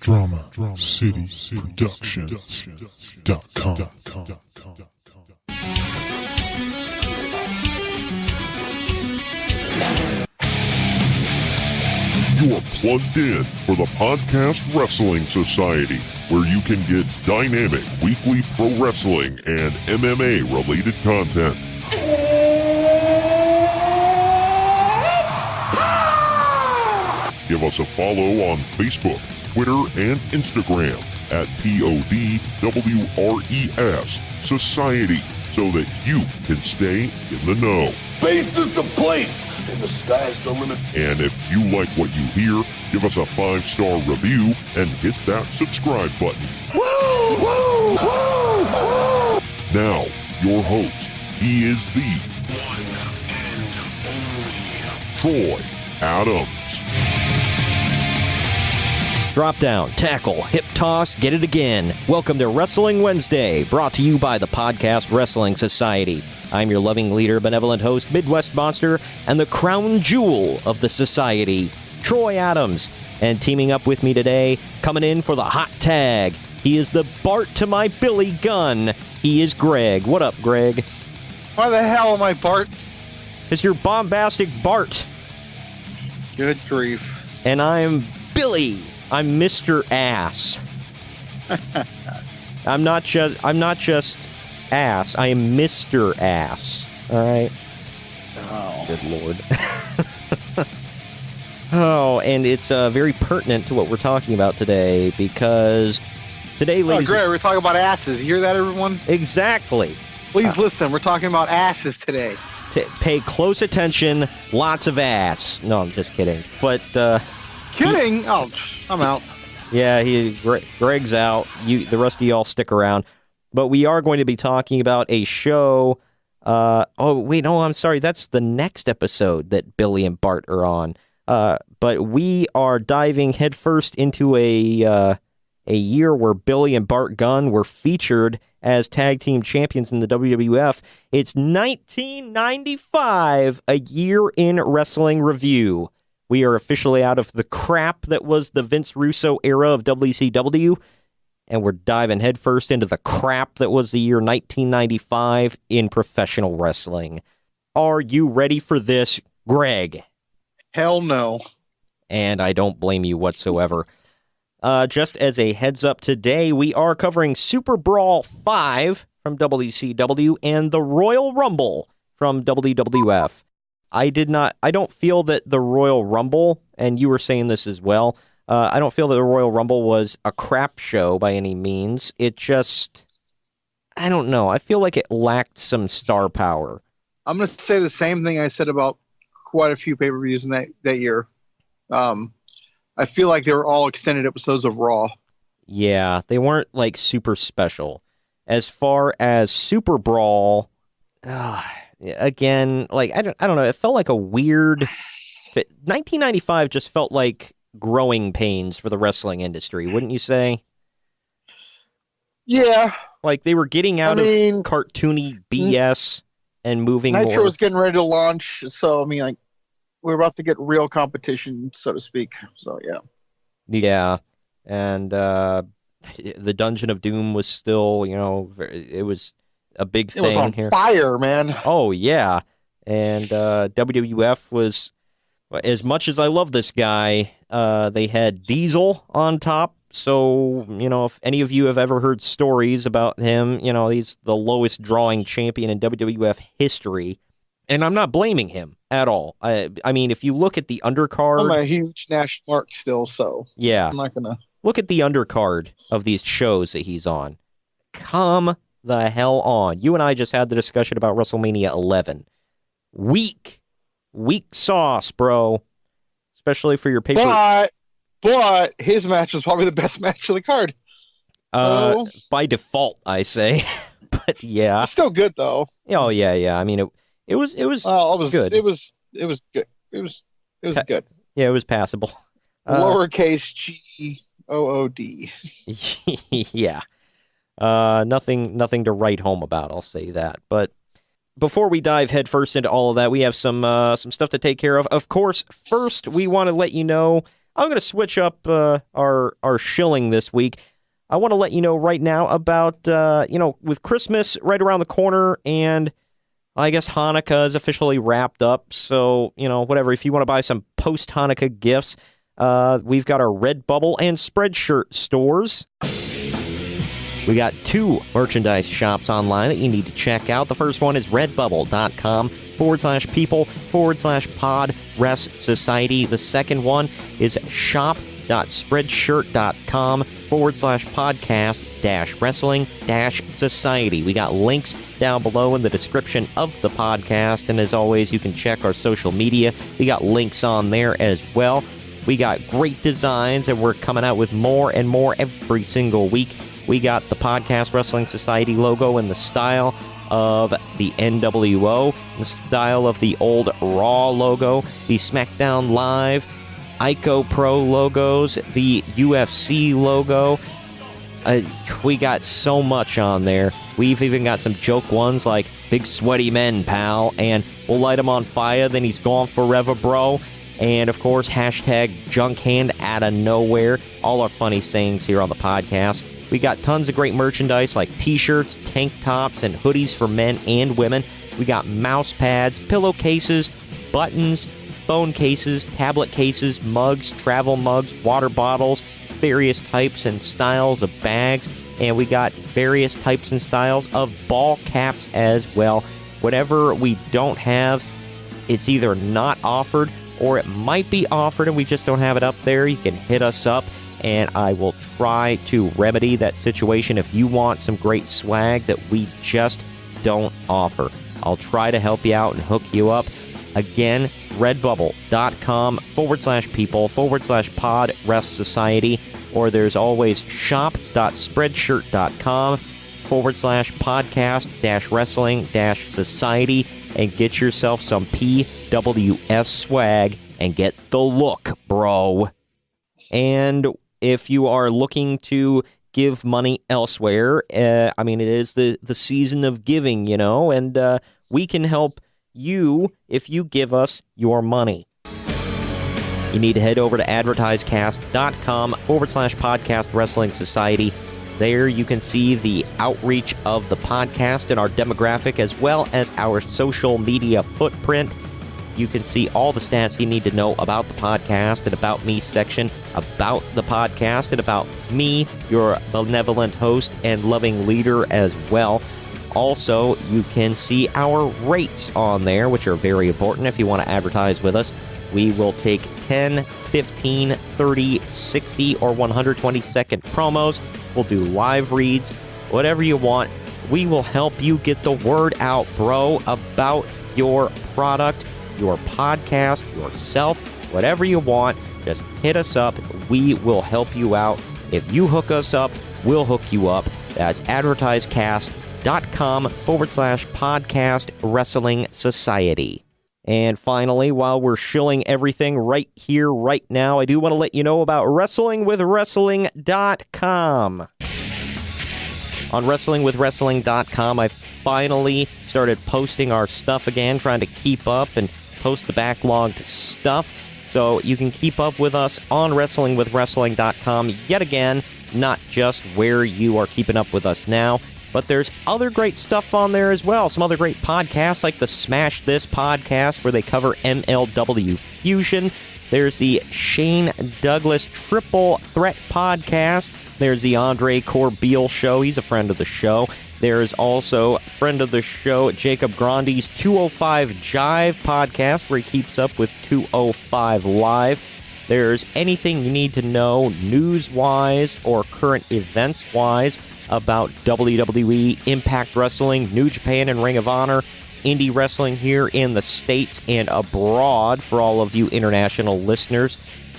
DramaCityProductions.com. You are plugged in for the Podcast Wrestling Society, where you can get dynamic weekly pro wrestling and MMA related content. Give us a follow on Facebook, Twitter, and Instagram at PODWRES Society so that you can stay in the know. Faith is the place, and the sky's the limit. And if you like what you hear, give us a 5-star review and hit that subscribe button. Woo! Woo! Woo! Woo! Now, your host, he is the one and only Troy Adams. Drop down, tackle, hip toss, get it again. Welcome to Wrestling Wednesday, brought to you by the Podcast Wrestling Society. I'm your loving leader, benevolent host, Midwest Monster, and the crown jewel of the society, Troy Adams. And teaming up with me today, coming in for the hot tag, he is the Bart to my Billy Gunn. He is Greg. What up, Greg? Why the hell am I Bart? It's your bombastic Bart. Good grief. And I'm Billy. I'm Mr. Ass. I'm not just ass. I am Mr. Ass. All right. Oh. Good Lord. Oh, and it's very pertinent to what we're talking about today because today, ladies. Oh, great. We're talking about asses. You hear that, everyone? Exactly. Please listen. We're talking about asses today. Pay close attention. Lots of ass. No, I'm just kidding. But kidding? Oh, I'm out. Yeah, Greg's out. The rest of y'all stick around. But we are going to be talking about a show. I'm sorry. That's the next episode that Billy and Bart are on. But we are diving headfirst into a year where Billy and Bart Gunn were featured as tag team champions in the WWF. It's 1995, a year in wrestling review. We are officially out of the crap that was the Vince Russo era of WCW, and we're diving headfirst into the crap that was the year 1995 in professional wrestling. Are you ready for this, Greg? Hell no. And I don't blame you whatsoever. Just as a heads up today, we are covering SuperBrawl V from WCW and the Royal Rumble from WWF. I don't feel that the Royal Rumble, and you were saying this as well, I don't feel that the Royal Rumble was a crap show by any means. It just, I don't know. I feel like it lacked some star power. I'm going to say the same thing I said about quite a few pay-per-views in that year. I feel like they were all extended episodes of Raw. Yeah, they weren't like super special. As far as SuperBrawl, again, like I don't know. It felt like a weird. 1995 just felt like growing pains for the wrestling industry, wouldn't you say? Yeah, like they were getting out of cartoony BS and moving. Nitro more. was getting ready to launch, so like we're about to get real competition, so to speak. So yeah, and the Dungeon of Doom was still, it was a big thing. It was on fire, man. Oh, yeah. And WWF was, as much as I love this guy, they had Diesel on top. So, if any of you have ever heard stories about him, he's the lowest drawing champion in WWF history. And I'm not blaming him at all. I mean, if you look at the undercard... I'm a huge Nash mark still, so... Yeah. I'm not going to... Look at the undercard of these shows that he's on. Come the hell on. You and I just had the discussion about WrestleMania 11. Weak sauce, bro. Especially for your paper. But his match was probably the best match of the card. By default, I say. But yeah. It's still good, though. Oh, yeah. I mean, it was good. It was good. It was good. Yeah, it was passable. Lowercase G-O-O-D. Yeah. Nothing to write home about, I'll say that. But before we dive headfirst into all of that, we have some stuff to take care of. Of course, first we want to let you know I'm going to switch up our shilling this week. I want to let you know right now about, with Christmas right around the corner, and I guess Hanukkah is officially wrapped up. So, whatever, if you want to buy some post-Hanukkah gifts, we've got our Redbubble and SpreadShirt stores. We got 2 merchandise shops online that you need to check out. The first one is redbubble.com/people/pod-rest-society. The second one is shop.spreadshirt.com/podcast-wrestling-society. We got links down below in the description of the podcast, and as always, you can check our social media. We got links on there as well. We got great designs, and we're coming out with more and more every single week. We got the Podcast Wrestling Society logo in the style of the NWO, the style of the old Raw logo, the SmackDown Live, Ico Pro logos, the UFC logo. We got so much on there. We've even got some joke ones like Big Sweaty Men, pal, and we'll light him on fire, then he's gone forever, bro. And, of course, hashtag Junkhand out of nowhere. All our funny sayings here on the podcast. We got tons of great merchandise like t-shirts, tank tops, and hoodies for men and women. We got mouse pads, pillowcases, buttons, phone cases, tablet cases, mugs, travel mugs, water bottles, various types and styles of bags, and we got various types and styles of ball caps as well. Whatever we don't have, it's either not offered or it might be offered and we just don't have it up there. You can hit us up, and I will try to remedy that situation if you want some great swag that we just don't offer. I'll try to help you out and hook you up. Again, redbubble.com/people/pod-rest-society, or there's always shop.spreadshirt.com/podcast-wrestling-society, and get yourself some PWS swag and get the look, bro. And if you are looking to give money elsewhere, it is the season of giving, and we can help you if you give us your money. You need to head over to AdvertiseCast.com/podcast-wrestling-society. There you can see the outreach of the podcast and our demographic, as well as our social media footprint. You can see all the stats you need to know about the podcast and About Me section, about the podcast, and about me, your benevolent host and loving leader as well. Also, you can see our rates on there, which are very important if you want to advertise with us. We will take 10, 15, 30, 60, or 120-second promos. We'll do live reads, whatever you want. We will help you get the word out, bro, about your product, your podcast, yourself, whatever you want. Just hit us up. We will help you out. If you hook us up, we'll hook you up. That's AdvertiseCast.com/podcast-wrestling-society. And finally, while we're shilling everything right here, right now, I do want to let you know about WrestlingWithWrestling.com. On WrestlingWithWrestling.com, I finally started posting our stuff again, trying to keep up and post the backlogged stuff. So you can keep up with us on WrestlingWithWrestling.com yet again, not just where you are keeping up with us now. But there's other great stuff on there as well. Some other great podcasts like the Smash This podcast, where they cover MLW Fusion. There's the Shane Douglas Triple Threat podcast. There's the Andre Corbeil show. He's a friend of the show. There's also friend of the show, Jacob Grandi's 205 Jive podcast, where he keeps up with 205 Live. There's anything you need to know news-wise or current events-wise about WWE, Impact Wrestling, New Japan, and Ring of Honor, indie wrestling here in the States and abroad for all of you international listeners.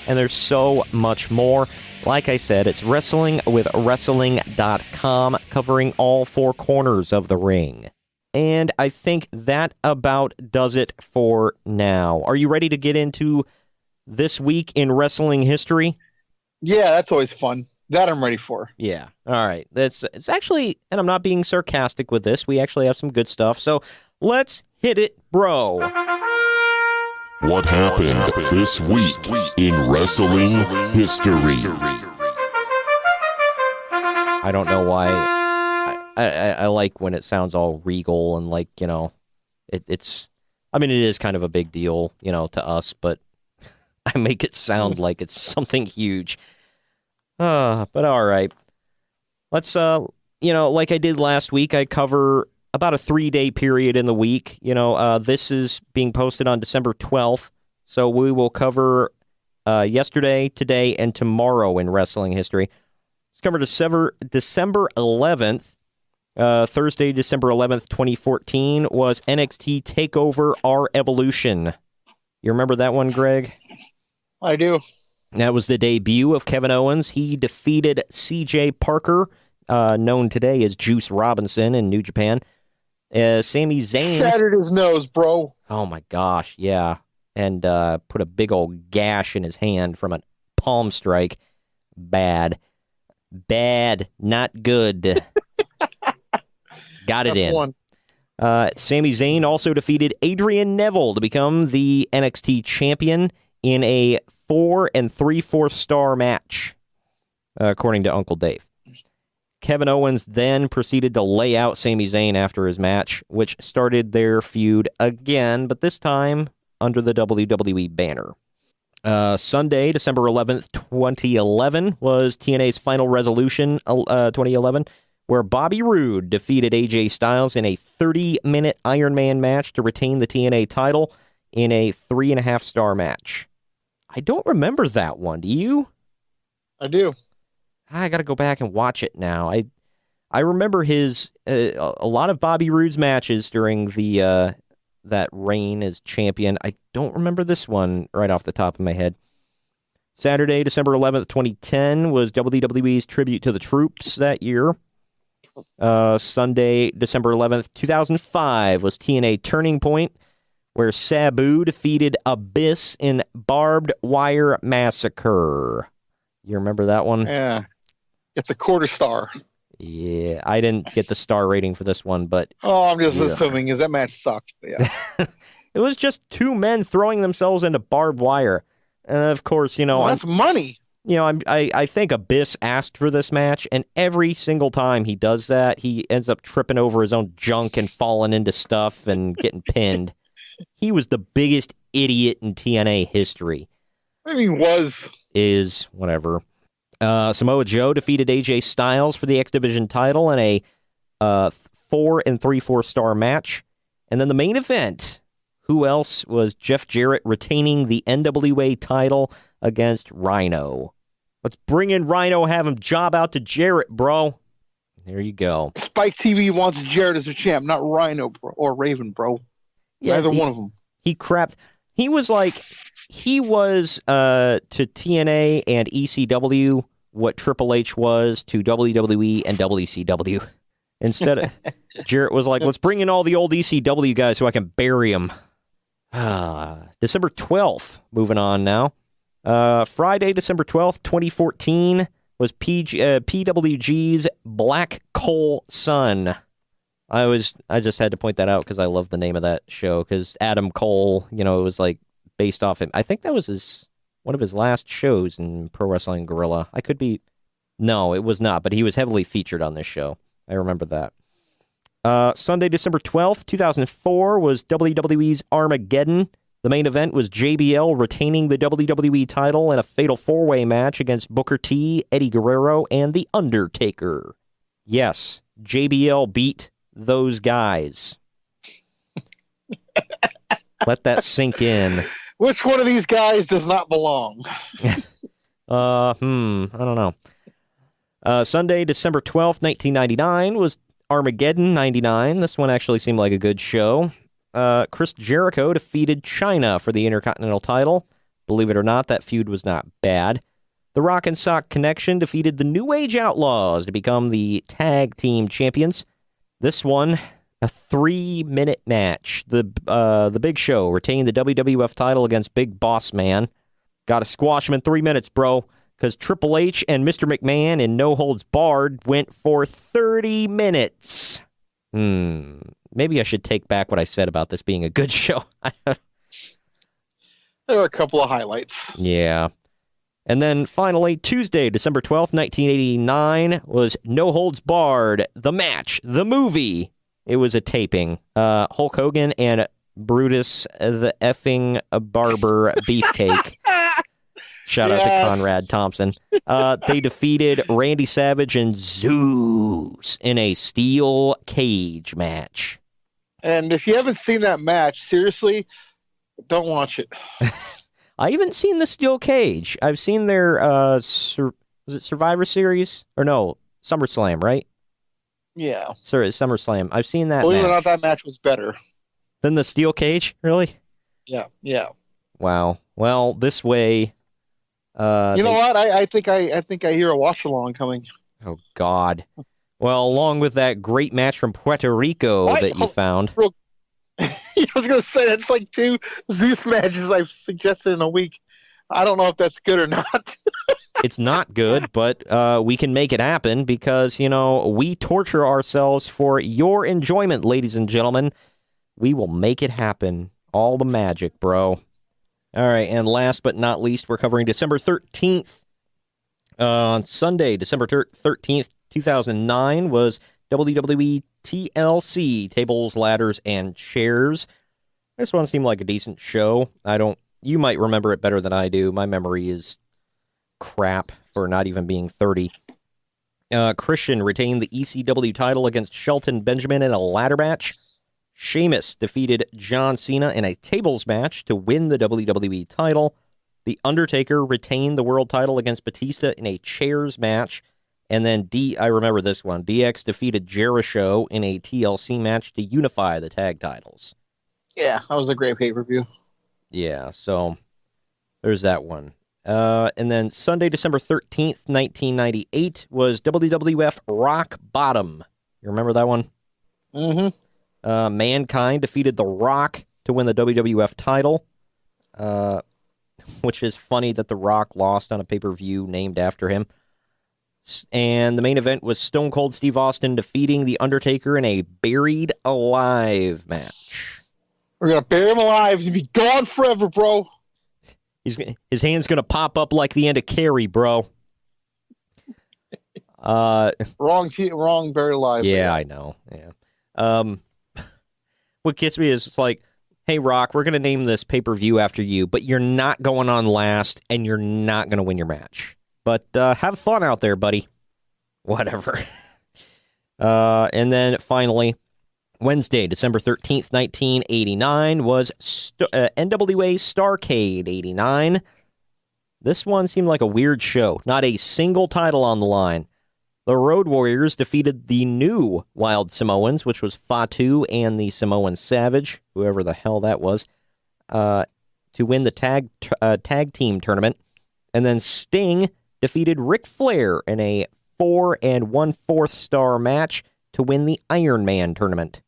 And there's so much more. Like I said, it's WrestlingWithWrestling.com, covering all four corners of the ring. And I think that about does it for now. Are you ready to get into this week in wrestling history? Yeah, that's always fun. That I'm ready for. Yeah. All right. It's actually, and I'm not being sarcastic with this, we actually have some good stuff. So let's hit it, bro. What happened this week in wrestling history? I don't know why. I like when it sounds all regal and like, it's. I mean, it is kind of a big deal, to us, but I make it sound like it's something huge. But all right. Let's, like I did last week, I cover about a 3-day period in the week. This is being posted on December 12th, so we will cover yesterday, today, and tomorrow in wrestling history. Let's cover December 11th. Thursday, December 11th, 2014, was NXT TakeOver R Evolution. You remember that one, Greg? I do. That was the debut of Kevin Owens. He defeated C.J. Parker, known today as Juice Robinson in New Japan. Sami Zayn shattered his nose, bro. Oh my gosh, yeah. And put a big old gash in his hand from a palm strike. Bad, not good. Got it in. One. Sami Zayn also defeated Adrian Neville to become the NXT champion in a 4 3/4 star match, according to Uncle Dave. Kevin Owens then proceeded to lay out Sami Zayn after his match, which started their feud again, but this time under the WWE banner. Sunday, December 11th, 2011, was TNA's Final Resolution 2011, where Bobby Roode defeated AJ Styles in a 30-minute Iron Man match to retain the TNA title in a 3.5 star match. I don't remember that one. Do you? I do. I got to go back and watch it now. I remember his a lot of Bobby Roode's matches during the that reign as champion. I don't remember this one right off the top of my head. Saturday, December 11th, 2010, was WWE's Tribute to the Troops that year. Sunday, December 11th, 2005, was TNA Turning Point, where Sabu defeated Abyss in Barbed Wire Massacre. You remember that one? Yeah. It's a 1/4 star. Yeah, I didn't get the star rating for this one, but... Oh, I'm just assuming, because that match sucked. Yeah. It was just two men throwing themselves into barbed wire. And of course, that's money. I think Abyss asked for this match, and every single time he does that, he ends up tripping over his own junk and falling into stuff and getting pinned. He was the biggest idiot in TNA history. I mean, Is, whatever. Samoa Joe defeated AJ Styles for the X Division title in a 4 3/4 star match. And then the main event, who else, was Jeff Jarrett retaining the NWA title against Rhino. Let's bring in Rhino, have him job out to Jarrett, bro. There you go. Spike TV wants Jarrett as their champ, not Rhino or Raven, bro. Yeah, Neither one of them. He crapped. He was to TNA and ECW what Triple H was to WWE and WCW. Instead of Jarrett was like, let's bring in all the old ECW guys so I can bury them. December 12th, moving on now. Friday, December 12th, 2014, was PWG's Black Coal Sun. I just had to point that out because I love the name of that show, because Adam Cole, it was like based off him. I think that was one of his last shows in Pro Wrestling Guerrilla. No, it was not, but he was heavily featured on this show. I remember that. Sunday, December 12th, 2004, was WWE's Armageddon. The main event was JBL retaining the WWE title in a fatal 4-way match against Booker T, Eddie Guerrero, and The Undertaker. Yes, JBL beat those guys. Let that sink in. Which one of these guys does not belong? I don't know. Sunday, December 12th, 1999, was Armageddon 99. This one actually seemed like a good show. Chris Jericho defeated Chyna for the Intercontinental title. Believe it or not, that feud was not bad. The Rock and Sock Connection defeated the New Age Outlaws to become the tag team champions. This one, a 3-minute match. The Big Show retained the WWF title against Big Boss Man. Got to squash him in 3 minutes, bro, because Triple H and Mr. McMahon in No Holds Barred went for 30 minutes. Maybe I should take back what I said about this being a good show. There are a couple of highlights. Yeah. And then finally, Tuesday, December 12th, 1989, was No Holds Barred, the match, the movie. It was a taping. Hulk Hogan and Brutus the effing barber beefcake. Shout out to Conrad Thompson. They defeated Randy Savage and Zeus in a steel cage match. And if you haven't seen that match, seriously, don't watch it. I haven't seen the steel cage. I've seen their was it Survivor Series or no SummerSlam, right? Yeah. Sorry, SummerSlam. I've seen that. Believe it or match. not, that match was better Than the steel cage, really? Yeah. Wow. Well, this way. You know what? I think I hear a watch along coming. Oh God. Well, along with that great match from Puerto Rico that you found. I was going to say, that's like 2 Zeus matches I've suggested in a week. I don't know if that's good or not. It's not good, but we can make it happen because, we torture ourselves for your enjoyment, ladies and gentlemen. We will make it happen. All the magic, bro. All right, and last but not least, we're covering December 13th. On Sunday, December 13th, 2009, was WWE TLC, Tables, Ladders, and Chairs. This one seemed like a decent show. You might remember it better than I do. My memory is crap for not even being 30. Christian retained the ECW title against Shelton Benjamin in a ladder match. Sheamus defeated John Cena in a tables match to win the WWE title. The Undertaker retained the world title against Batista in a chairs match. And then I remember this one. DX defeated Jericho in a TLC match to unify the tag titles. Yeah, that was a great pay-per-view. Yeah, so there's that one. And then Sunday, December 13th, 1998, was WWF Rock Bottom. You remember that one? Mm-hmm. Mankind defeated The Rock to win the WWF title, which is funny that The Rock lost on a pay-per-view named after him. And the main event was Stone Cold Steve Austin defeating The Undertaker in a Buried Alive match. We're going to bury him alive. He's going to be gone forever, bro. His hand's going to pop up like the end of Carrie, bro. Wrong buried alive. Yeah, man. I know. Yeah. What gets me is it's like, hey, Rock, we're going to name this pay-per-view after you, but you're not going on last, and you're not going to win your match. But have fun out there, buddy. Whatever. And then finally, Wednesday, December 13th, 1989, was NWA Starrcade 89. This one seemed like a weird show. Not a single title on the line. The Road Warriors defeated the new Wild Samoans, which was Fatu and the Samoan Savage, whoever the hell that was, to win the tag team tournament. And then Sting defeated Ric Flair in a 4 1/4 star match to win the Iron Man tournament.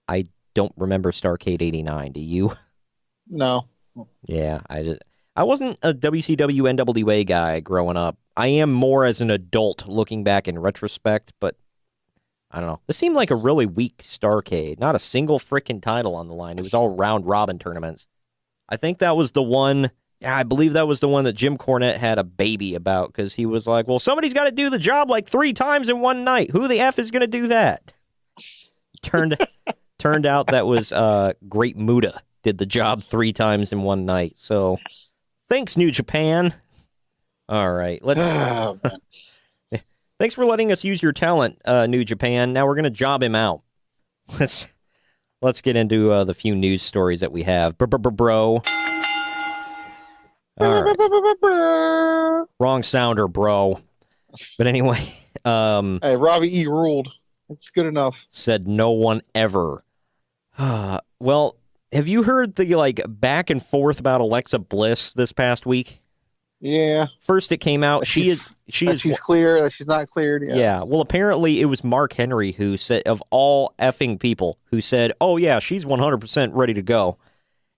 I don't remember Starrcade 89. Do you? No. Yeah, I wasn't a WCW NWA guy growing up. I am more as an adult looking back in retrospect, but I don't know. This seemed like a really weak Starrcade. Not a single freaking title on the line. It was all round robin tournaments. I think that was the one. Yeah, I believe that was the one that Jim Cornette had a baby about because he was like, well, somebody's got to do the job like 3 times in one night. Who the F is going to do that? Turned out that was Great Muta did the job 3 times in one night. So thanks, New Japan. All right, thanks for letting us use your talent, New Japan. Now we're going to job him out. Let's get into the few news stories that we have. Bro. All right. Wrong sounder, bro. But anyway, hey, Robbie E ruled. It's good enough. Said no one ever. Well, have you heard the back and forth about Alexa Bliss this past week? Yeah. First, it came out she's clear. That she's not cleared. Yeah. Well, apparently it was Mark Henry who said, of all effing people, who said, "Oh yeah, she's 100% ready to go,"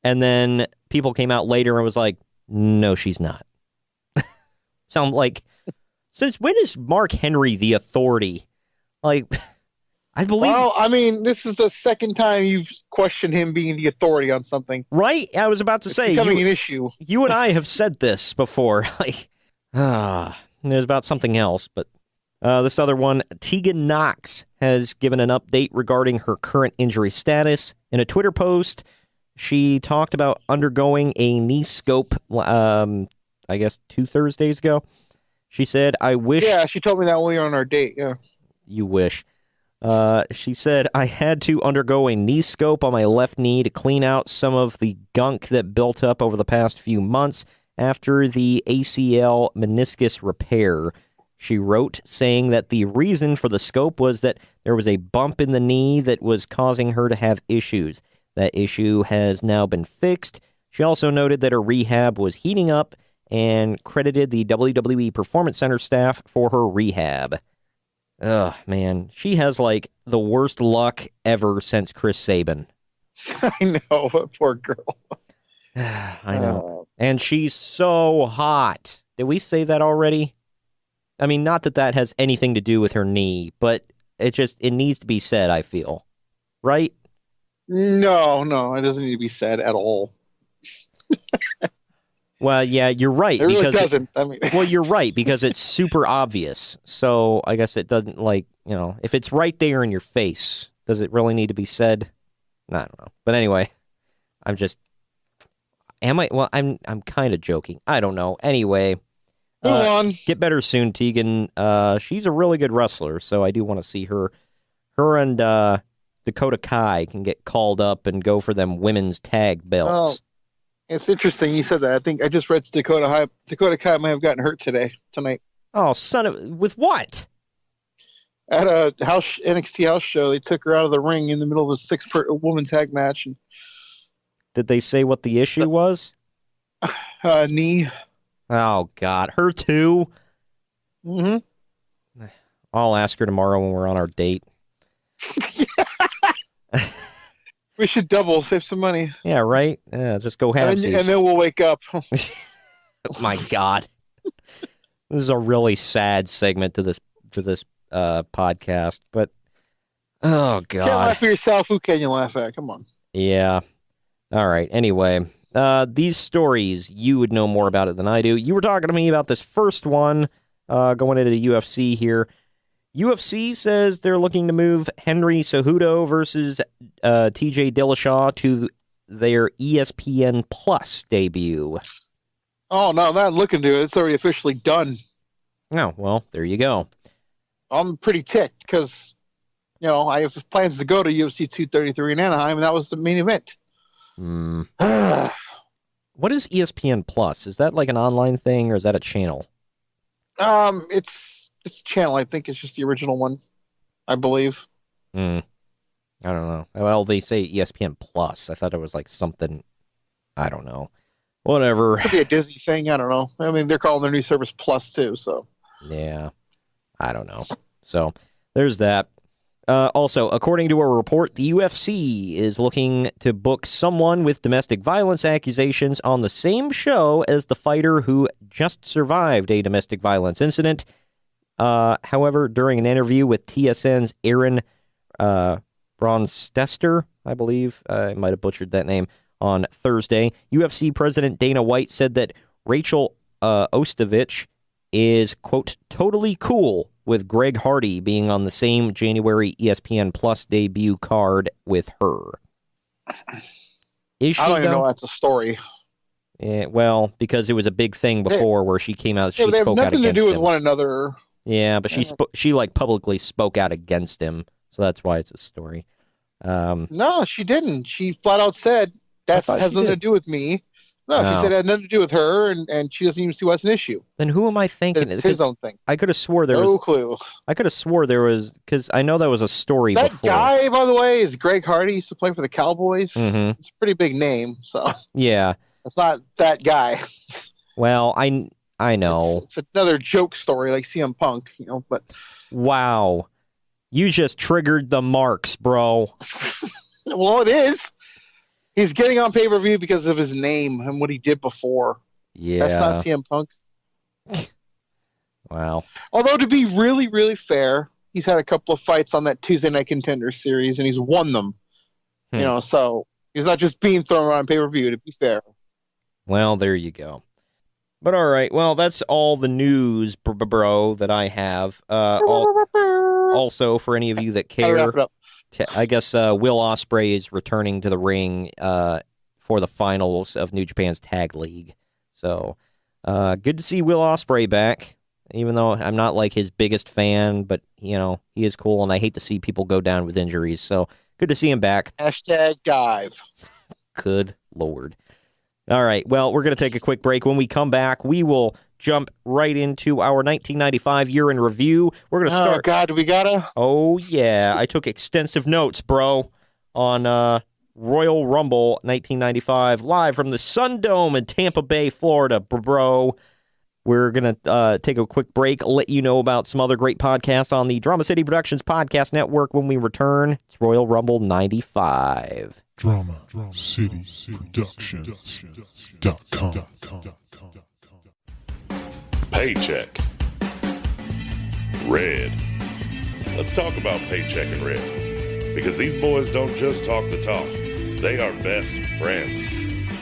and then people came out later and was like, "No, she's not." Sound like, since when is Mark Henry the authority? Like, I believe. Well, I mean, this is the second time you've questioned him being the authority on something. Right? I was about to say. It's becoming an issue. You and I have said this before. There's about something else, but this other one, Tegan Knox has given an update regarding her current injury status. In a Twitter post, she talked about undergoing a knee scope, I guess 2 Thursdays ago. She said, I wish... Yeah, she told me that when we were on our date, yeah. You wish. She said, I had to undergo a knee scope on my left knee to clean out some of the gunk that built up over the past few months after the ACL meniscus repair. She wrote, saying that the reason for the scope was that there was a bump in the knee that was causing her to have issues. That issue has now been fixed. She also noted that her rehab was heating up and credited the WWE Performance Center staff for her rehab. Ugh, man. She has, like, the worst luck ever since Chris Sabin. I know, poor girl. I know. And she's so hot. Did we say that already? I mean, not that that has anything to do with her knee, but it needs to be said, I feel. Right? No, it doesn't need to be said at all. Well, yeah, you're right. It really doesn't. Well, you're right, because it's super obvious. So I guess it doesn't, like, if it's right there in your face, does it really need to be said? I don't know. But anyway, I'm kind of joking. I don't know. Anyway. Move on. Get better soon, Tegan. She's a really good wrestler, so I do want to see her. Her and Dakota Kai can get called up and go for them women's tag belts. Oh, it's interesting you said that. I think I just read Dakota Kai might have gotten hurt tonight. Oh, with what? At a NXT house show, they took her out of the ring in the middle of a 6-woman tag match. And did they say what the issue was? Knee. Oh, God. Her too? Mm-hmm. I'll ask her tomorrow when we're on our date. We should double, save some money. Yeah, right? Yeah, just go have and then we'll wake up. My God. This is a really sad segment to this podcast, but oh, God. Can't laugh at yourself. Who can you laugh at? Come on. Yeah. All right. Anyway, these stories, you would know more about it than I do. You were talking to me about this first one going into the UFC here. UFC says they're looking to move Henry Cejudo versus TJ Dillashaw to their ESPN Plus debut. Oh, no, not looking to it. It's already officially done. Oh, well, there you go. I'm pretty ticked because, I have plans to go to UFC 233 in Anaheim, and that was the main event. What is ESPN Plus? Is that like an online thing, or is that a channel? It's a channel. I think it's just the original one, I believe. I don't know. Well, they say ESPN Plus. I thought it was like something. I don't know. Whatever. Could be a Disney thing. I don't know. I mean, they're calling their new service Plus too. So. Yeah, I don't know. So there's that. Also, according to a report, the UFC is looking to book someone with domestic violence accusations on the same show as the fighter who just survived a domestic violence incident. However, during an interview with TSN's Aaron Bronstester, I believe, I might have butchered that name, on Thursday, UFC President Dana White said that Rachel Ostovich is, quote, totally cool with Greg Hardy being on the same January ESPN Plus debut card with her. Is she, I don't even know that's a story. Yeah, well, because it was a big thing before where she came out. She they have spoke out nothing against to do with him. one another. Yeah, but she like publicly spoke out against him, so that's why it's a story. No, she didn't. She flat out said that has nothing to do with me. No, she said it had nothing to do with her, and she doesn't even see what's an issue. Then who am I thinking? It's his own thing. I could have swore there was no clue. I could have swore there was, because I know that was a story that before. guy, by the way, is Greg Hardy. He used to play for the Cowboys. Mm-hmm. It's a pretty big name, so yeah, it's not that guy. Well, I know it's another joke story like CM Punk, But wow, you just triggered the marks, bro. Well, it is. He's getting on pay-per-view because of his name and what he did before. Yeah. That's not CM Punk. Wow. Although, to be really, really fair, he's had a couple of fights on that Tuesday Night Contender series, and he's won them. You know, so he's not just being thrown around pay-per-view, to be fair. Well, there you go. But all right, well, that's all the news, bro, that I have. Also, for any of you that care, I guess Will Ospreay is returning to the ring for the finals of New Japan's Tag League. So, good to see Will Ospreay back, even though I'm not like his biggest fan, but, you know, he is cool, and I hate to see people go down with injuries. So, good to see him back. #Dive. Good Lord. All right, well, we're going to take a quick break. When we come back, we will jump right into our 1995 year in review. We're going to start... Oh, God, we gotta? Oh, yeah. I took extensive notes, bro, on Royal Rumble 1995, live from the Sundome in Tampa Bay, Florida, bro. We're going to take a quick break, let you know about some other great podcasts on the Drama City Productions Podcast Network when we return. It's Royal Rumble 95. Drama City Productions.com. Paycheck. Red. Let's talk about Paycheck and Red. Because these boys don't just talk the talk. They are best friends.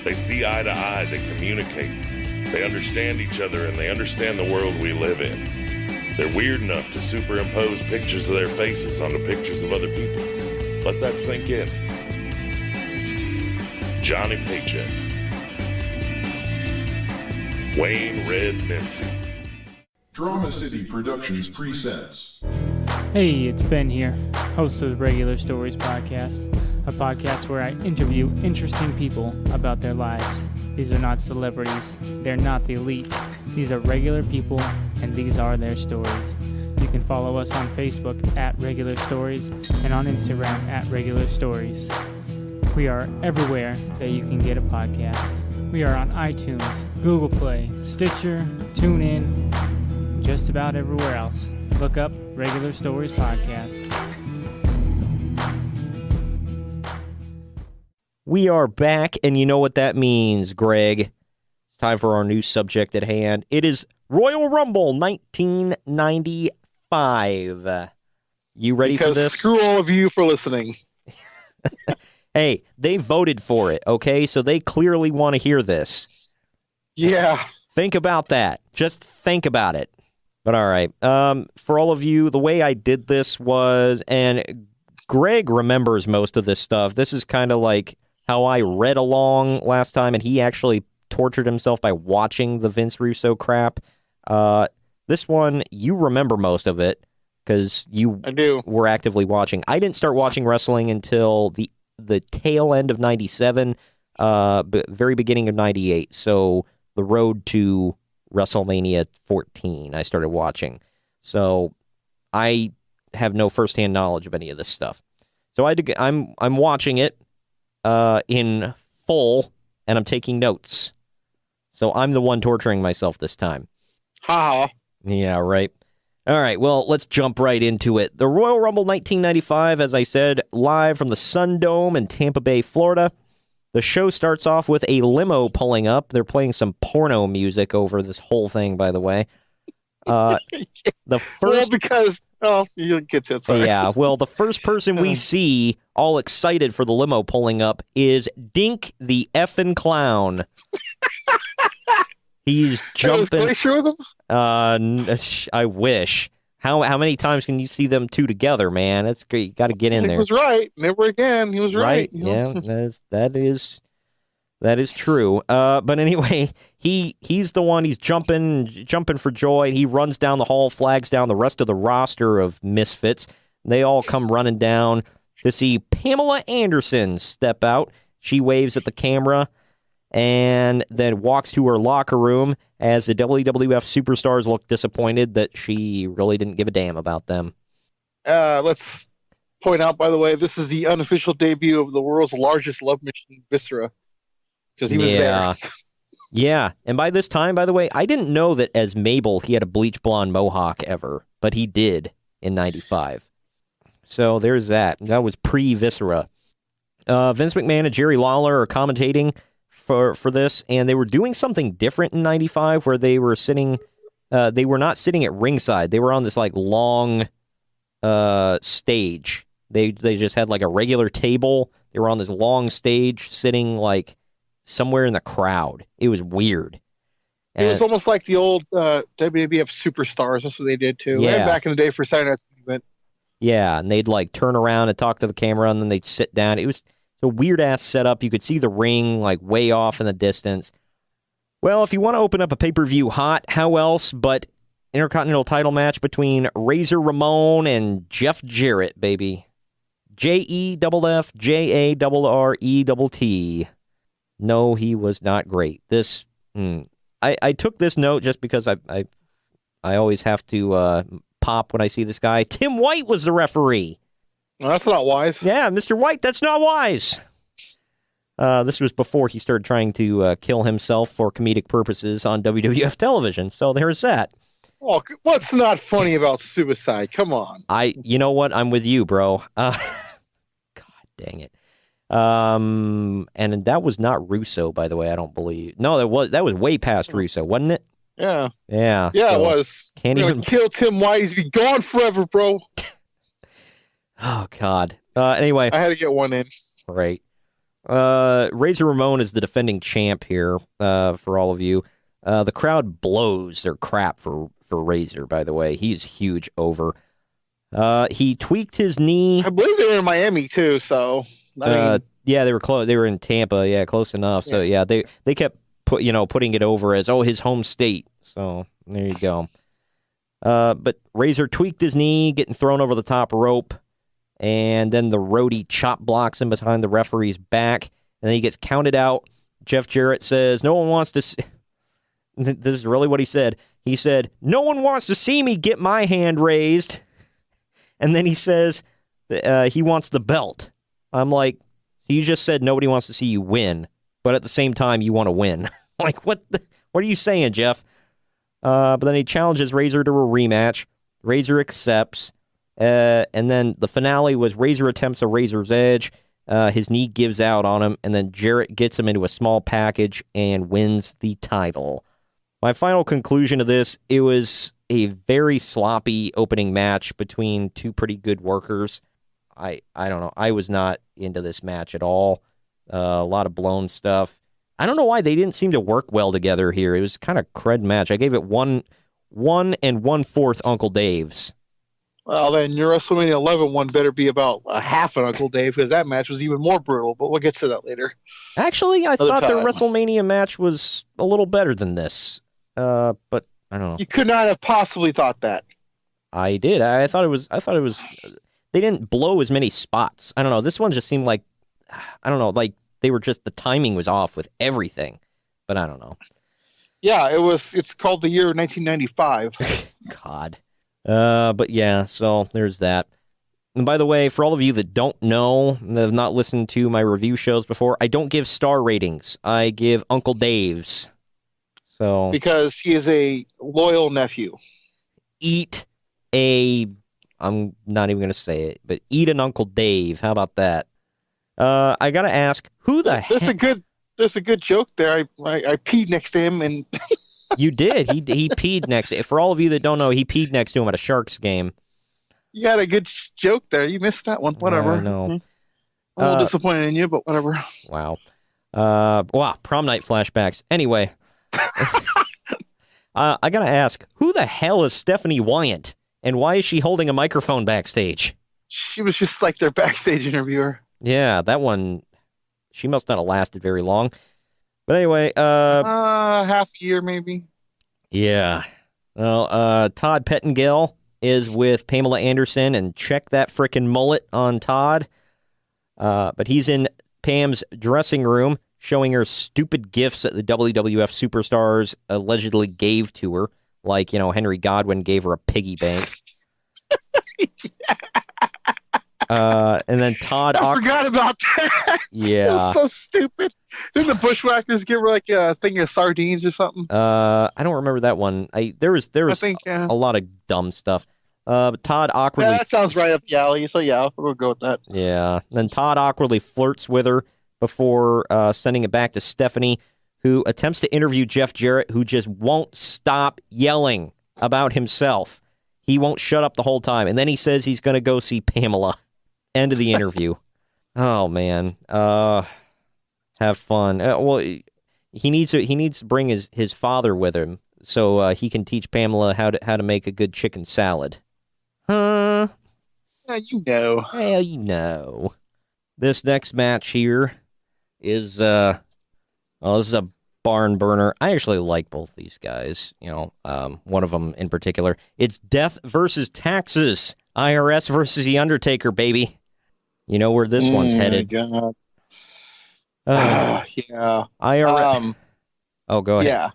They see eye to eye. They communicate. They understand each other, and they understand the world we live in. They're weird enough to superimpose pictures of their faces onto pictures of other people. Let that sink in. Johnny Paycheck. Wayne Red Mincy. Drama City Productions presents. Hey, it's Ben here, host of the Regular Stories podcast, a podcast where I interview interesting people about their lives. These are not celebrities, they're not the elite. These are regular people, and these are their stories. You can follow us on Facebook at Regular Stories and on Instagram at Regular Stories. We are everywhere that you can get a podcast. We are on iTunes, Google Play, Stitcher, TuneIn, just about everywhere else. Look up Regular Stories Podcast. We are back, and you know what that means, Greg. It's time for our new subject at hand. It is Royal Rumble 1995. You ready for this? Screw all of you for listening. Hey, they voted for it, okay? So they clearly want to hear this. Yeah. Think about that. Just think about it. But all right. For all of you, the way I did this was, and Greg remembers most of this stuff. This is kind of like how I read along last time, and he actually tortured himself by watching the Vince Russo crap. This one, you remember most of it because you were actively watching. I didn't start watching wrestling until the tail end of 97, very beginning of 98. So the road to WrestleMania 14, I started watching. So I have no firsthand knowledge of any of this stuff. So I'm watching it in full, and I'm taking notes. So I'm the one torturing myself this time. Ha. Yeah, right. All right, well, let's jump right into it. The Royal Rumble 1995, as I said, live from the Sundome in Tampa Bay, Florida. The show starts off with a limo pulling up. They're playing some porno music over this whole thing, by the way. The first, you'll get to it. Sorry. Yeah, well, the first person we see all excited for the limo pulling up is Dink the effing Clown. He's jumping. Was Glacier with him? I wish. How many times can you see them two together, man? That's great. You got to get in there. He was right. Never again. He was right. Yeah, that is true. But anyway, he's the one. He's jumping for joy. He runs down the hall, flags down the rest of the roster of misfits. They all come running down to see Pamela Anderson step out. She waves at the camera and then walks to her locker room as the WWF superstars look disappointed that she really didn't give a damn about them. Let's point out, by the way, this is the unofficial debut of the world's largest love machine, Viscera, because he was there. Yeah, and by this time, by the way, I didn't know that as Mabel he had a bleach blonde mohawk ever, but he did in 95. So there's that. That was pre-Viscera. Vince McMahon and Jerry Lawler are commentating for this, and they were doing something different in 95 where they were sitting, they were not sitting at ringside. They were on this like long stage. They just had like a regular table. They were on this long stage sitting like somewhere in the crowd. It was weird. It was almost like the old WWF Superstars. That's what they did too. Yeah. And back in the day for Saturday Night's Event. Yeah, and they'd like turn around and talk to the camera, and then they'd sit down. It was a weird-ass setup. You could see the ring like way off in the distance. Well, if you want to open up a pay-per-view hot, how else but Intercontinental title match between Razor Ramon and Jeff Jarrett, baby. JEFFJARRETT. No, he was not great. This, I took this note just because I always have to pop when I see this guy. Tim White was the referee. Well, that's not wise. Yeah, Mr. White, that's not wise. This was before he started trying to kill himself for comedic purposes on WWF television. So there's that. Oh, what's not funny about suicide? Come on. You know what? I'm with you, bro. God dang it. And that was not Russo, by the way. I don't believe. No, that was way past Russo, wasn't it? Yeah. Yeah. Yeah, so it was. Can't even kill Tim White. He's be gone forever, bro. Oh God. Anyway, I had to get one in. Right. Razor Ramon is the defending champ here. For all of you, the crowd blows their crap for Razor. By the way, he's huge over. He tweaked his knee. I believe they were in Miami too. So yeah, they were close. They were in Tampa. Yeah, close enough. So yeah, they kept putting it over as his home state. So there you go. But Razor tweaked his knee, getting thrown over the top rope, and then the roadie chop blocks him behind the referee's back, and then he gets counted out. Jeff Jarrett says, "No one wants to." This is really what he said. He said, "No one wants to see me get my hand raised," and then he says, "He wants the belt." I'm like, you just said nobody wants to see you win, but at the same time you want to win. Like, what are you saying, Jeff? But then he challenges Razor to a rematch. Razor accepts. And then the finale was Razor attempts a Razor's Edge. His knee gives out on him, and then Jarrett gets him into a small package and wins the title. My final conclusion of this, it was a very sloppy opening match between two pretty good workers. I don't know. I was not into this match at all. A lot of blown stuff. I don't know why they didn't seem to work well together here. It was kind of crud match. I gave it 1 1/4 Uncle Dave's. Well, then your WrestleMania 11 one better be about a half an Uncle Dave, because that match was even more brutal, but we'll get to that later. Actually, I thought their WrestleMania match was a little better than this. But I don't know. You could not have possibly thought that. I did. I thought it was they didn't blow as many spots. I don't know. This one just seemed like, I don't know, like they were just, the timing was off with everything. But I don't know. Yeah, it's called the year 1995. God. But yeah, so there's that. And by the way, for all of you that don't know, that have not listened to my review shows before, I don't give star ratings. I give Uncle Dave's. So because he is a loyal nephew. I'm not even going to say it, but eat an Uncle Dave. How about that? I got to ask, who the heck? There's a good joke there. I peed next to him, and You did. He peed next to, for all of you that don't know, he peed next to him at a Sharks game. You had a good joke there. You missed that one. Whatever. No. I'm a little disappointed in you, but whatever. Wow. Prom night flashbacks. Anyway. I got to ask, who the hell is Stephanie Wyant? And why is she holding a microphone backstage? She was just like their backstage interviewer. Yeah, that one, she must not have lasted very long. But anyway, half a year maybe. Yeah. Well, Todd Pettengill is with Pamela Anderson, and check that frickin' mullet on Todd. But he's in Pam's dressing room showing her stupid gifts that the WWF superstars allegedly gave to her. Like, Henry Godwin gave her a piggy bank. And then Todd... I forgot about that. Yeah. It was so stupid. Didn't the Bushwhackers give her like a thing of sardines or something? I don't remember that one. There was a lot of dumb stuff. Todd awkwardly... Yeah, that sounds right up the alley. So yeah, we'll go with that. Yeah. Then Todd awkwardly flirts with her before sending it back to Stephanie, who attempts to interview Jeff Jarrett, who just won't stop yelling about himself. He won't shut up the whole time. And then he says he's going to go see Pamela. End of the interview. Oh, man. Have fun. Well, he needs to bring his father with him so he can teach Pamela how to make a good chicken salad. Huh? You know. Well, you know. This next match here is this is a barn burner. I actually like both these guys. One of them in particular. It's Death versus Taxes. IRS versus The Undertaker, baby. You know where this one's headed. God. Yeah. IRS. Go ahead. Yeah.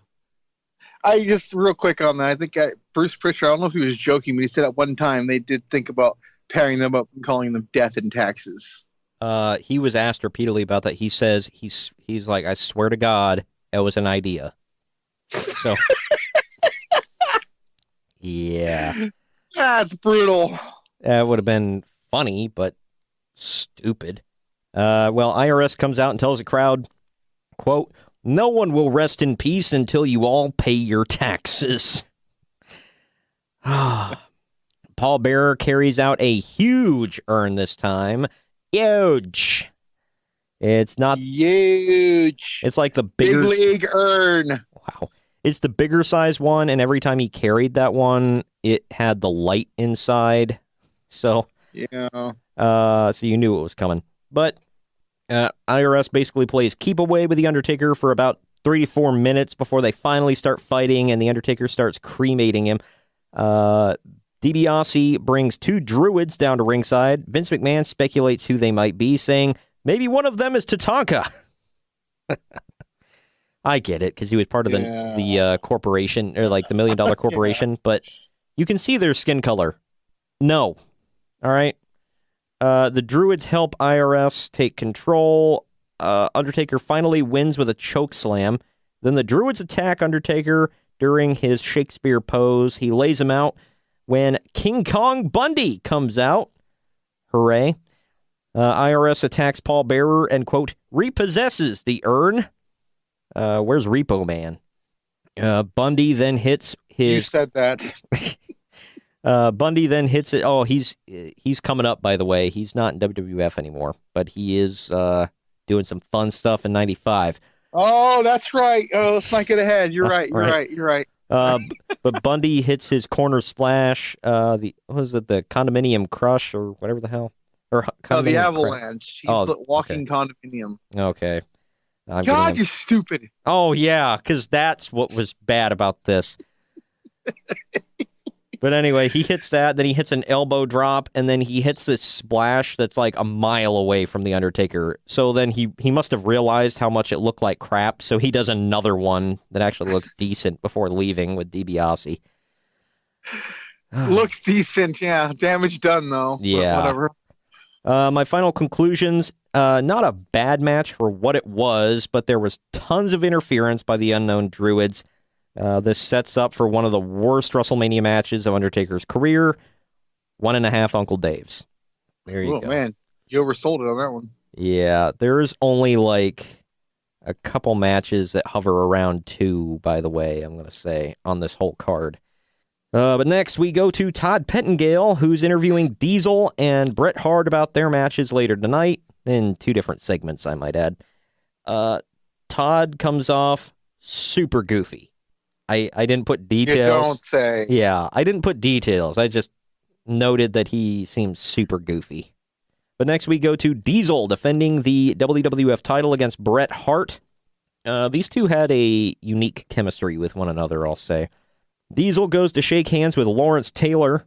I just real quick on that. I think Bruce Pritchard, I don't know if he was joking, but he said at one time they did think about pairing them up and calling them Death and Taxes. He was asked repeatedly about that. He says he's like, I swear to God, it was an idea. So, yeah, That's brutal. That would have been funny, but stupid. Well, IRS comes out and tells the crowd, quote, "No one will rest in peace until you all pay your taxes." Paul Bearer carries out a huge urn this time. Huge. It's not huge. It's like the bigger big league urn. Wow. It's the bigger size one, and every time he carried that one, it had the light inside. So yeah. So you knew it was coming. But IRS basically plays keep away with The Undertaker for about 3 to 4 minutes before they finally start fighting, and The Undertaker starts cremating him. DiBiase brings 2 druids down to ringside. Vince McMahon speculates who they might be, saying, maybe one of them is Tatanka. I get it, because he was part of the corporation, or like the $1 Million Corporation, but you can see their skin color. No. All right? The druids help IRS take control. Undertaker finally wins with a choke slam. Then the druids attack Undertaker during his Shakespeare pose. He lays him out when King Kong Bundy comes out. Hooray. IRS attacks Paul Bearer and, quote, repossesses the urn. Where's Repo Man? Bundy then hits his... You said that. Bundy then hits it. Oh, he's coming up, by the way. He's not in WWF anymore, but he is doing some fun stuff in 95. Oh, that's right. Oh, let's not get ahead. You're right. You're right. But Bundy hits his corner splash. What was it? The condominium crush or whatever the hell? Or the avalanche. He's the walking condominium. Okay. God, you're stupid. Oh, yeah, because that's what was bad about this. But anyway, he hits that, then he hits an elbow drop, and then he hits this splash that's like a mile away from The Undertaker. So then he must have realized how much it looked like crap, so he does another one that actually looks decent before leaving with DiBiase. Looks decent, yeah. Damage done, though. Yeah. Whatever. My final conclusions, not a bad match for what it was, but there was tons of interference by the unknown druids. This sets up for one of the worst WrestleMania matches of Undertaker's career. 1.5 Uncle Dave's. There you go. Oh, man. You oversold it on that one. Yeah, there's only like a couple matches that hover around 2, by the way, I'm going to say, on this whole card. But next, we go to Todd Pettengill, who's interviewing Diesel and Bret Hart about their matches later tonight, in 2 different segments, I might add. Todd comes off super goofy. I didn't put details. You don't say. Yeah, I didn't put details. I just noted that he seems super goofy. But next, we go to Diesel defending the WWF title against Bret Hart. These two had a unique chemistry with one another, I'll say. Diesel goes to shake hands with Lawrence Taylor,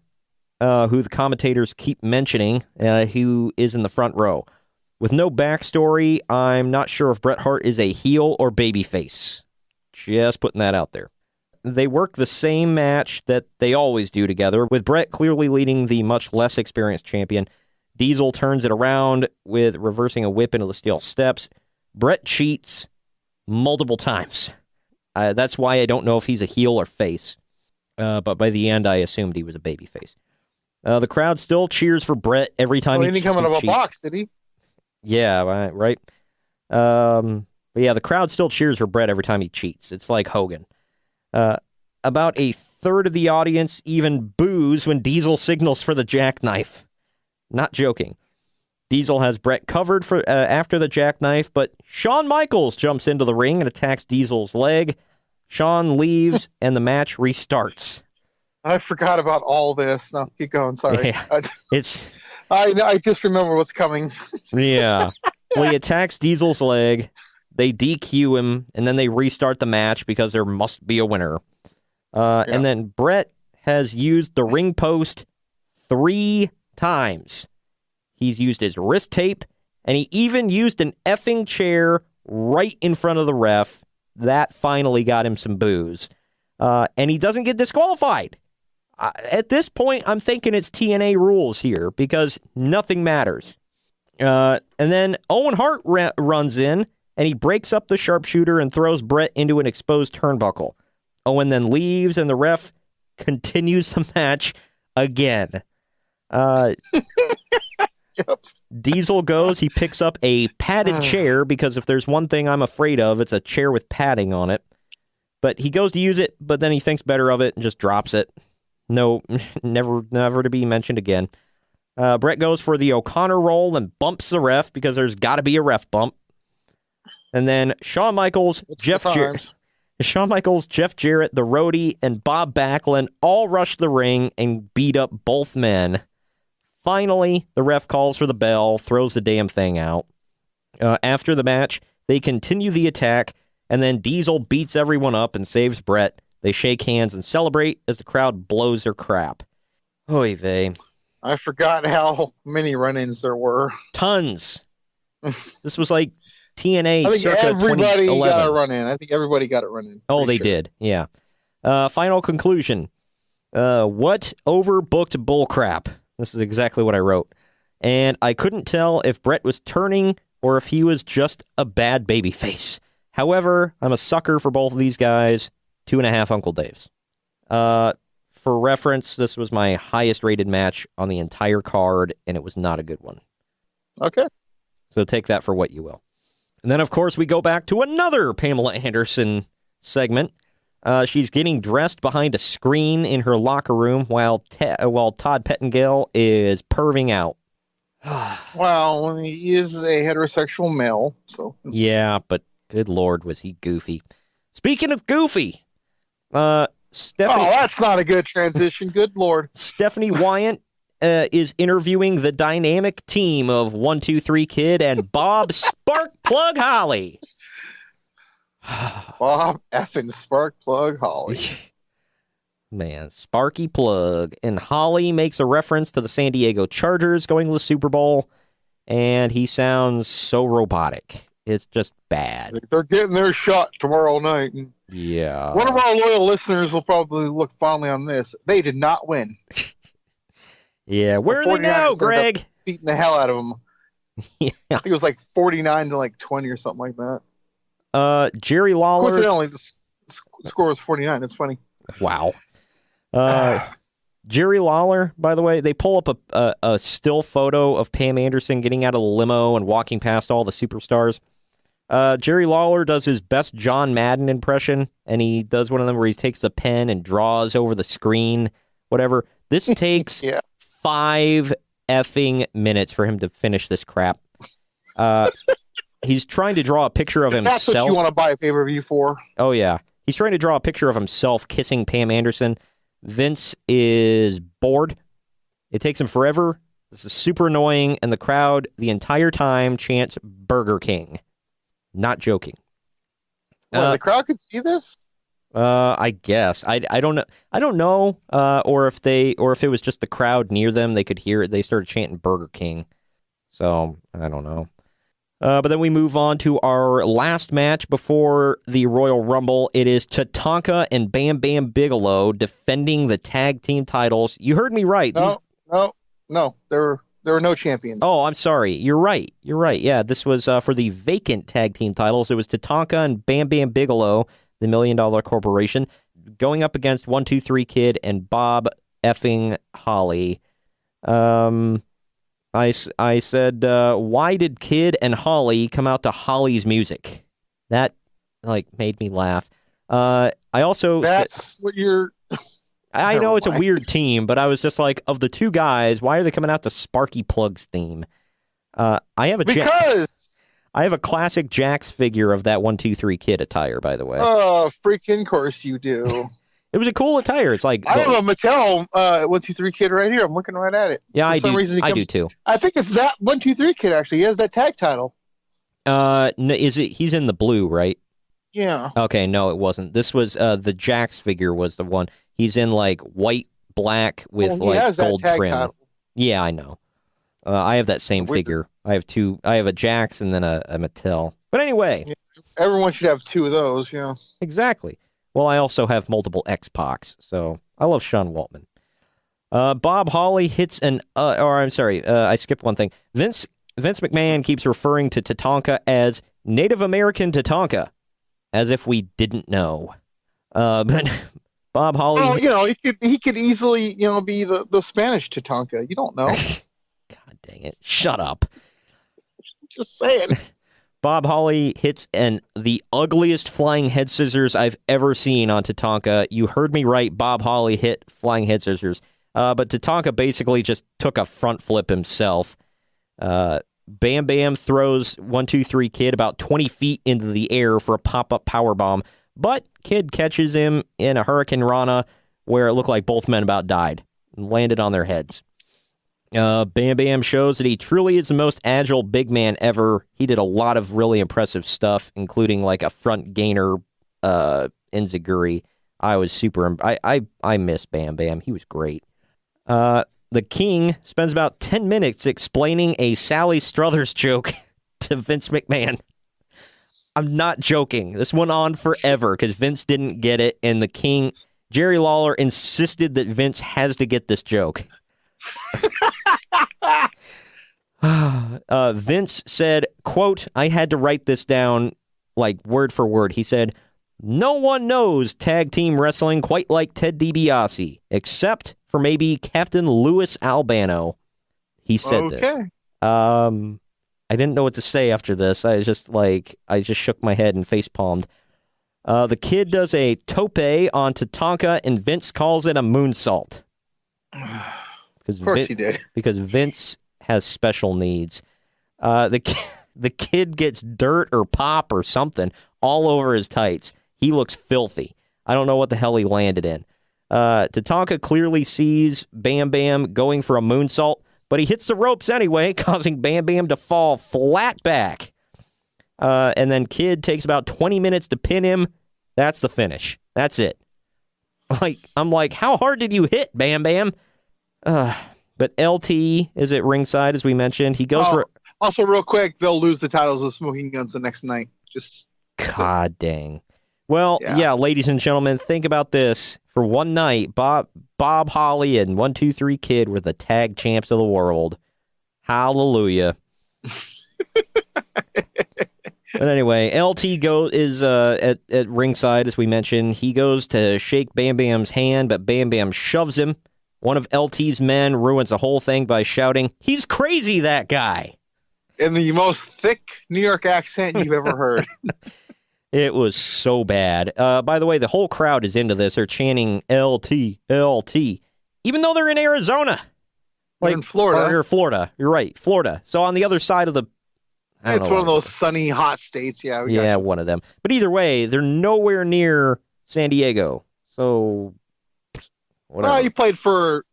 who the commentators keep mentioning, who is in the front row. With no backstory, I'm not sure if Bret Hart is a heel or babyface. Just putting that out there. They work the same match that they always do together, with Bret clearly leading the much less experienced champion. Diesel turns it around with reversing a whip into the steel steps. Bret cheats multiple times. That's why I don't know if he's a heel or face. But by the end, I assumed he was a babyface. The crowd still cheers for Bret every time he didn't come out of a box, did he? Yeah, right. But yeah, the crowd still cheers for Bret every time he cheats. It's like Hogan. About a third of the audience even boos when Diesel signals for the jackknife. Not joking. Diesel has Brett covered for after the jackknife, but Shawn Michaels jumps into the ring and attacks Diesel's leg. Shawn leaves, and the match restarts. I forgot about all this. No, keep going. Sorry. Yeah, I just remember what's coming. Yeah. Well, he attacks Diesel's leg. They DQ him, and then they restart the match because there must be a winner. And then Brett has used the ring post 3 times. He's used his wrist tape, and he even used an effing chair right in front of the ref. That finally got him some boos. And he doesn't get disqualified. At this point, I'm thinking it's TNA rules here because nothing matters. And then Owen Hart runs in, and he breaks up the sharpshooter and throws Brett into an exposed turnbuckle. Owen then leaves, and the ref continues the match again. Yep. Diesel goes, he picks up a padded chair, because if there's one thing I'm afraid of, it's a chair with padding on it. But he goes to use it, but then he thinks better of it and just drops it. No, never to be mentioned again. Brett goes for the O'Connor roll and bumps the ref, because there's got to be a ref bump. And then Shawn Michaels, Jeff Jarrett, the Roadie, and Bob Backlund all rush the ring and beat up both men. Finally, the ref calls for the bell, throws the damn thing out. After the match, they continue the attack, and then Diesel beats everyone up and saves Brett. They shake hands and celebrate as the crowd blows their crap. Oy vey. I forgot how many run-ins there were. Tons. This was like TNA I think circa everybody 2011. got a run-in. I think everybody got a run-in. Oh, they did. Yeah. Final conclusion. What overbooked bullcrap. This is exactly what I wrote. And I couldn't tell if Brett was turning or if he was just a bad babyface. However, I'm a sucker for both of these guys. 2.5 Uncle Daves. For reference, this was my highest rated match on the entire card, and it was not a good one. Okay. So take that for what you will. And then, of course, we go back to another Pamela Anderson segment. She's getting dressed behind a screen in her locker room while Todd Pettengill is perving out. Well, he is a heterosexual male, so... Yeah, but good Lord, was he goofy. Speaking of goofy, Stephanie... Oh, that's not a good transition. Good Lord. Stephanie Wyant is interviewing the dynamic team of 1-2-3 Kid and Bob Sparkplug Holly. Bob effing Sparkplug Holly. Man, Sparky Plug. And Holly makes a reference to the San Diego Chargers going to the Super Bowl, and he sounds so robotic. It's just bad. They're getting their shot tomorrow night. Yeah. One of our loyal listeners will probably look fondly on this. They did not win. Yeah, where are they now, Greg? Beating the hell out of them. Yeah. I think it was like 49 to like 20 or something like that. Jerry Lawler. Coincidentally, the score was 49. It's funny. Wow. Jerry Lawler, by the way, they pull up a still photo of Pam Anderson getting out of the limo and walking past all the superstars. Jerry Lawler does his best John Madden impression, and he does one of them where he takes a pen and draws over the screen, whatever. This takes 5 effing minutes for him to finish this crap. He's trying to draw a picture of himself. That's what you want to buy a pay-per-view for. Oh, yeah. He's trying to draw a picture of himself kissing Pam Anderson. Vince is bored. It takes him forever. This is super annoying, and the crowd the entire time chants Burger King. Not joking. The crowd could see this? I guess. I don't know. I don't know. Or if it was just the crowd near them, they could hear it. They started chanting Burger King. So I don't know. But then we move on to our last match before the Royal Rumble. It is Tatanka and Bam Bam Bigelow defending the tag team titles. You heard me right. No. There were no champions. Oh, I'm sorry. You're right. Yeah, this was for the vacant tag team titles. It was Tatanka and Bam Bam Bigelow, the $1 Million Corporation, going up against 1-2-3 Kid and Bob effing Holly. I said, why did Kid and Holly come out to Holly's music? That, made me laugh. I also... That's what you're... I know it's a weird team, but I was just like, of the two guys, why are they coming out the Sparky Plugs theme? I have a classic Jax figure of that 1, 2, 3 Kid attire, by the way. Oh, freaking course you do. It was a cool attire. It's like I have a Mattel 1, 2, 3 Kid right here. I'm looking right at it. Yeah, I do too. I think it's that 1, 2, 3 Kid actually. He has that tag title. No, he's in the blue, right? Yeah. Okay, no, it wasn't. This was the Jax figure was the one. He's in like white, black with like gold trim. Title. Yeah, I know. I have that same figure. I have two. I have a Jax and then a Mattel. But anyway, yeah, everyone should have two of those. Yeah. Exactly. Well, I also have multiple X-Pacs, so I love Sean Waltman. Bob Holly hits I skipped one thing. Vince McMahon keeps referring to Tatanka as Native American Tatanka, as if we didn't know. But Bob Holly... Well, he could easily, be the Spanish Tatanka. You don't know. God dang it. Shut up. Just saying. Bob Holly hits the ugliest flying head scissors I've ever seen on Tatanka. You heard me right. Bob Holly hit flying head scissors. But Tatanka basically just took a front flip himself. Bam Bam throws 1, 2, 3 Kid about 20 feet into the air for a pop-up powerbomb, but Kid catches him in a Hurricane Rana where it looked like both men about died and landed on their heads. Bam Bam shows that he truly is the most agile big man ever. He did a lot of really impressive stuff, including like a front gainer enziguri. I was super... I miss Bam Bam. He was great. The King spends about 10 minutes explaining a Sally Struthers joke to Vince McMahon. I'm not joking. This went on forever because Vince didn't get it, and the King, Jerry Lawler, insisted that Vince has to get this joke. Vince said, quote, I had to write this down like word for word. He said, no one knows tag team wrestling quite like Ted DiBiase, except for maybe Captain Louis Albano. He said this. I didn't know what to say after this. I just shook my head and face palmed. The Kid does a tope on Tatanka, and Vince calls it a moonsault. Of course he did. Because Vince has special needs. The Kid gets dirt or pop or something all over his tights. He looks filthy. I don't know what the hell he landed in. Tatanka clearly sees Bam Bam going for a moonsault, but he hits the ropes anyway, causing Bam Bam to fall flat back. And then Kid takes about 20 minutes to pin him. That's the finish. That's it. I'm like, how hard did you hit, Bam Bam? But LT is at ringside, as we mentioned. He goes for... Also, real quick, they'll lose the titles of Smoking Guns the next night. God dang. Well, yeah, ladies and gentlemen, think about this. For one night, Bob Holly and 1, 2, 3 Kid were the tag champs of the world. Hallelujah. But anyway, LT is at ringside, as we mentioned. He goes to shake Bam Bam's hand, but Bam Bam shoves him. One of LT's men ruins the whole thing by shouting, he's crazy, that guy. In the most thick New York accent you've ever heard. It was so bad. By the way, the whole crowd is into this. They're chanting LT, LT, even though they're in Arizona. Like in Florida. Or Florida. You're right, Florida. So on the other side of the... It's one of those sunny, hot states. Yeah, yeah, one of them. But either way, they're nowhere near San Diego. So... whatever. Well, you played for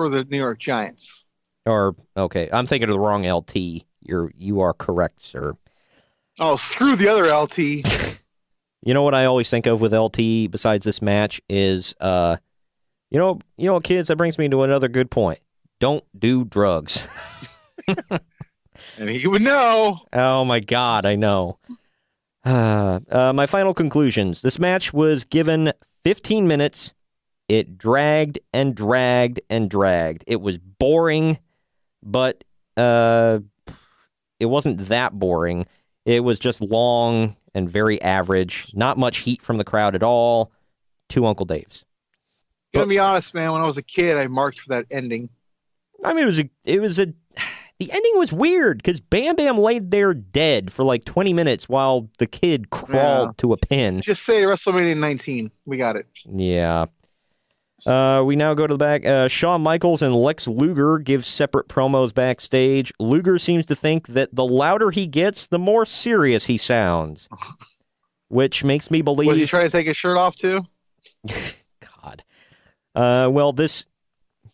the New York Giants. Or, okay, I'm thinking of the wrong LT. You are correct, sir. Oh, screw the other LT. You know what I always think of with LT besides this match is, you know, kids, that brings me to another good point. Don't do drugs. And he would know. Oh, my God, I know. My final conclusions. This match was given 15 minutes. It dragged and dragged and dragged. It was boring, but it wasn't that boring. It was just long and very average. Not much heat from the crowd at all. Two Uncle Daves. Gonna be honest, man. When I was a kid, I marked for that ending. I mean, the ending was weird because Bam Bam laid there dead for like 20 minutes while the Kid crawled to a pin. Just say WrestleMania 19. We got it. Yeah. We now go to the back. Shawn Michaels and Lex Luger give separate promos backstage. Luger seems to think that the louder he gets, the more serious he sounds, which makes me believe... Was he trying to take his shirt off, too? God.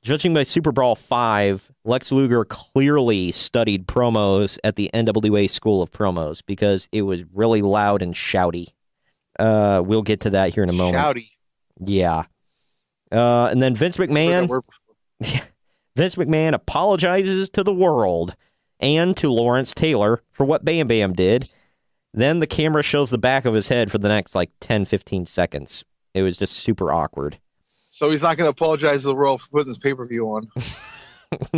Judging by SuperBrawl 5, Lex Luger clearly studied promos at the NWA School of Promos because it was really loud and shouty. We'll get to that here in a moment. Shouty. Yeah. And then Vince McMahon apologizes to the world and to Lawrence Taylor for what Bam Bam did. Then the camera shows the back of his head for the next 10-15 seconds. It was just super awkward. So he's not going to apologize to the world for putting this pay-per-view on.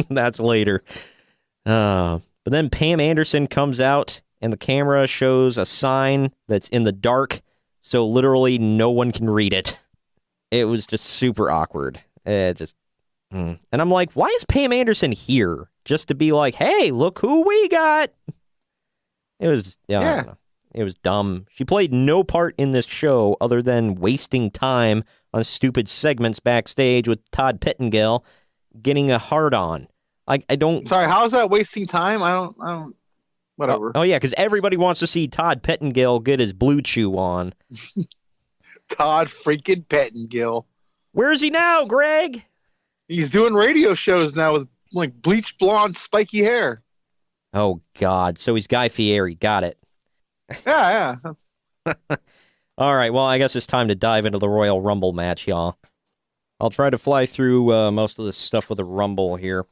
That's later. But then Pam Anderson comes out and the camera shows a sign that's in the dark, so literally no one can read it. It was just super awkward. And I'm like, why is Pam Anderson here? Just to be like, hey, look who we got. It was, I don't know. It was dumb. She played no part in this show other than wasting time on stupid segments backstage with Todd Pettengill getting a hard-on. I don't... Sorry, how is that wasting time? I don't... Whatever. Oh yeah, because everybody wants to see Todd Pettengill get his Blue Chew on. Todd freaking Pettengill. Where is he now, Greg? He's doing radio shows now with bleached blonde spiky hair. Oh God, so he's Guy Fieri. Got it. Yeah. All right, well, I guess it's time to dive into the Royal Rumble match, y'all. I'll try to fly through most of this stuff with the Rumble here.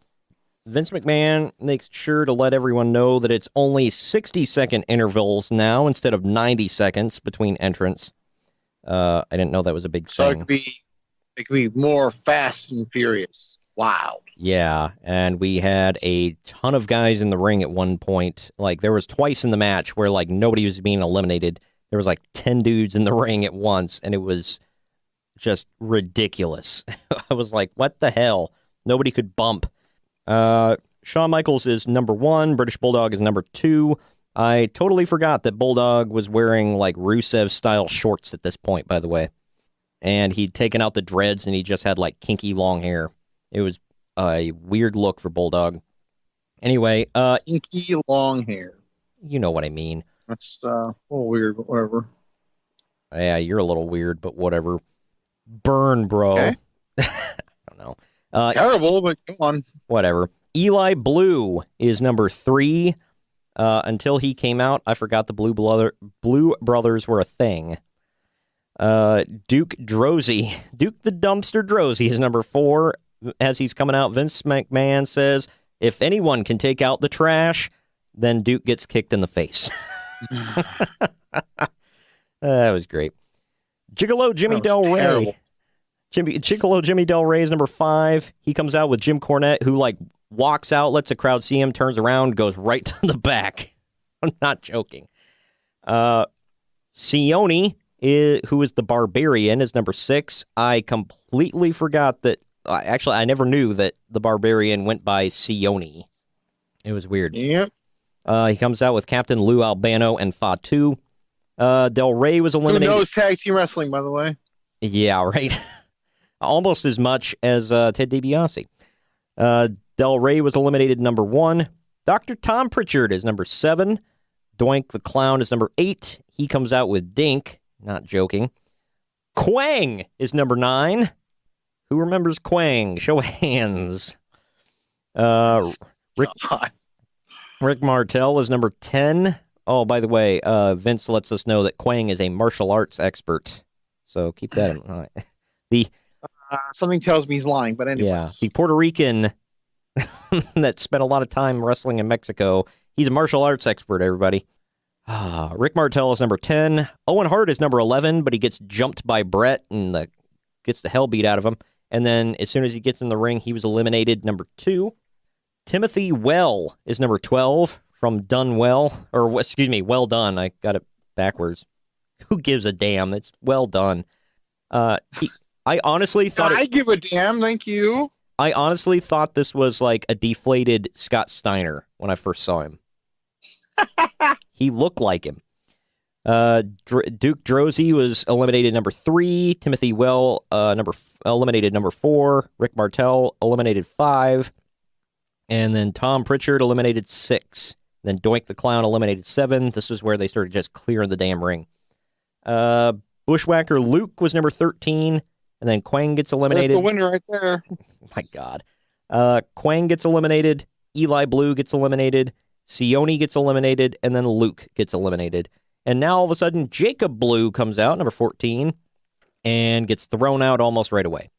Vince McMahon makes sure to let everyone know that it's only 60-second intervals now instead of 90 seconds between entrants. I didn't know that was a big so thing. It could be more fast and furious. Wow. Yeah, and we had a ton of guys in the ring at one point. There was twice in the match where nobody was being eliminated. There was 10 dudes in the ring at once, and it was just ridiculous. I was like, what the hell? Nobody could bump. Shawn Michaels is number 1. British Bulldog is number 2. I totally forgot that Bulldog was wearing Rusev-style shorts at this point, by the way. And he'd taken out the dreads, and he just had kinky long hair. It was a weird look for Bulldog. Anyway, kinky long hair. You know what I mean. That's a little weird, but whatever. Yeah, you're a little weird, but whatever. Burn, bro. Okay. I don't know. Terrible, but come on. Whatever. Eli Blue is number 3. Until he came out, I forgot the Blue Brothers were a thing. Duke Drozy, Duke the Dumpster Drozy is number 4. As he's coming out, Vince McMahon says, if anyone can take out the trash, then Duke gets kicked in the face. That was great. Gigolo Jimmy Del Rey. Gigolo Jimmy Del Rey is number 5. He comes out with Jim Cornette, who walks out, lets the crowd see him, turns around, goes right to the back. I'm not joking. Sione, who is the Barbarian, is number 6. I completely forgot that. Actually, I never knew that the Barbarian went by Sione. It was weird. Yep. He comes out with Captain Lou Albano and Fatu. Del Rey was eliminated. Who knows tag team wrestling, by the way? Yeah, right. Almost as much as Ted DiBiase. Del Rey was eliminated number 1. Dr. Tom Pritchard is number 7. Doink the Clown is number 8. He comes out with Dink. Not joking. Quang is number 9. Who remembers Quang? Show of hands. Rick Martel is number 10. Oh, by the way, Vince lets us know that Quang is a martial arts expert. So keep that in mind. Something tells me he's lying, but anyways. Yeah, the Puerto Rican that spent a lot of time wrestling in Mexico. He's a martial arts expert, everybody. Rick Martel is number 10. Owen Hart is number 11, but he gets jumped by Brett and gets the hell beat out of him. And then as soon as he gets in the ring, he was eliminated, number 2. Timothy Well is number 12 from Done Well. Or, excuse me, Well Done. I got it backwards. Who gives a damn? It's Well Done. I honestly thought... I give a damn, thank you. I honestly thought this was a deflated Scott Steiner when I first saw him. He looked like him. Duke Droese was eliminated number 3. Timothy Well eliminated number 4. Rick Martel eliminated 5. And then Tom Pritchard eliminated 6. Then Doink the Clown eliminated 7. This is where they started just clearing the damn ring. Bushwhacker Luke was number 13. And then Quang gets eliminated. That's the winner right there. My God. Quang gets eliminated. Eli Blue gets eliminated. Sione gets eliminated. And then Luke gets eliminated. And now all of a sudden, Jacob Blue comes out, number 14, and gets thrown out almost right away.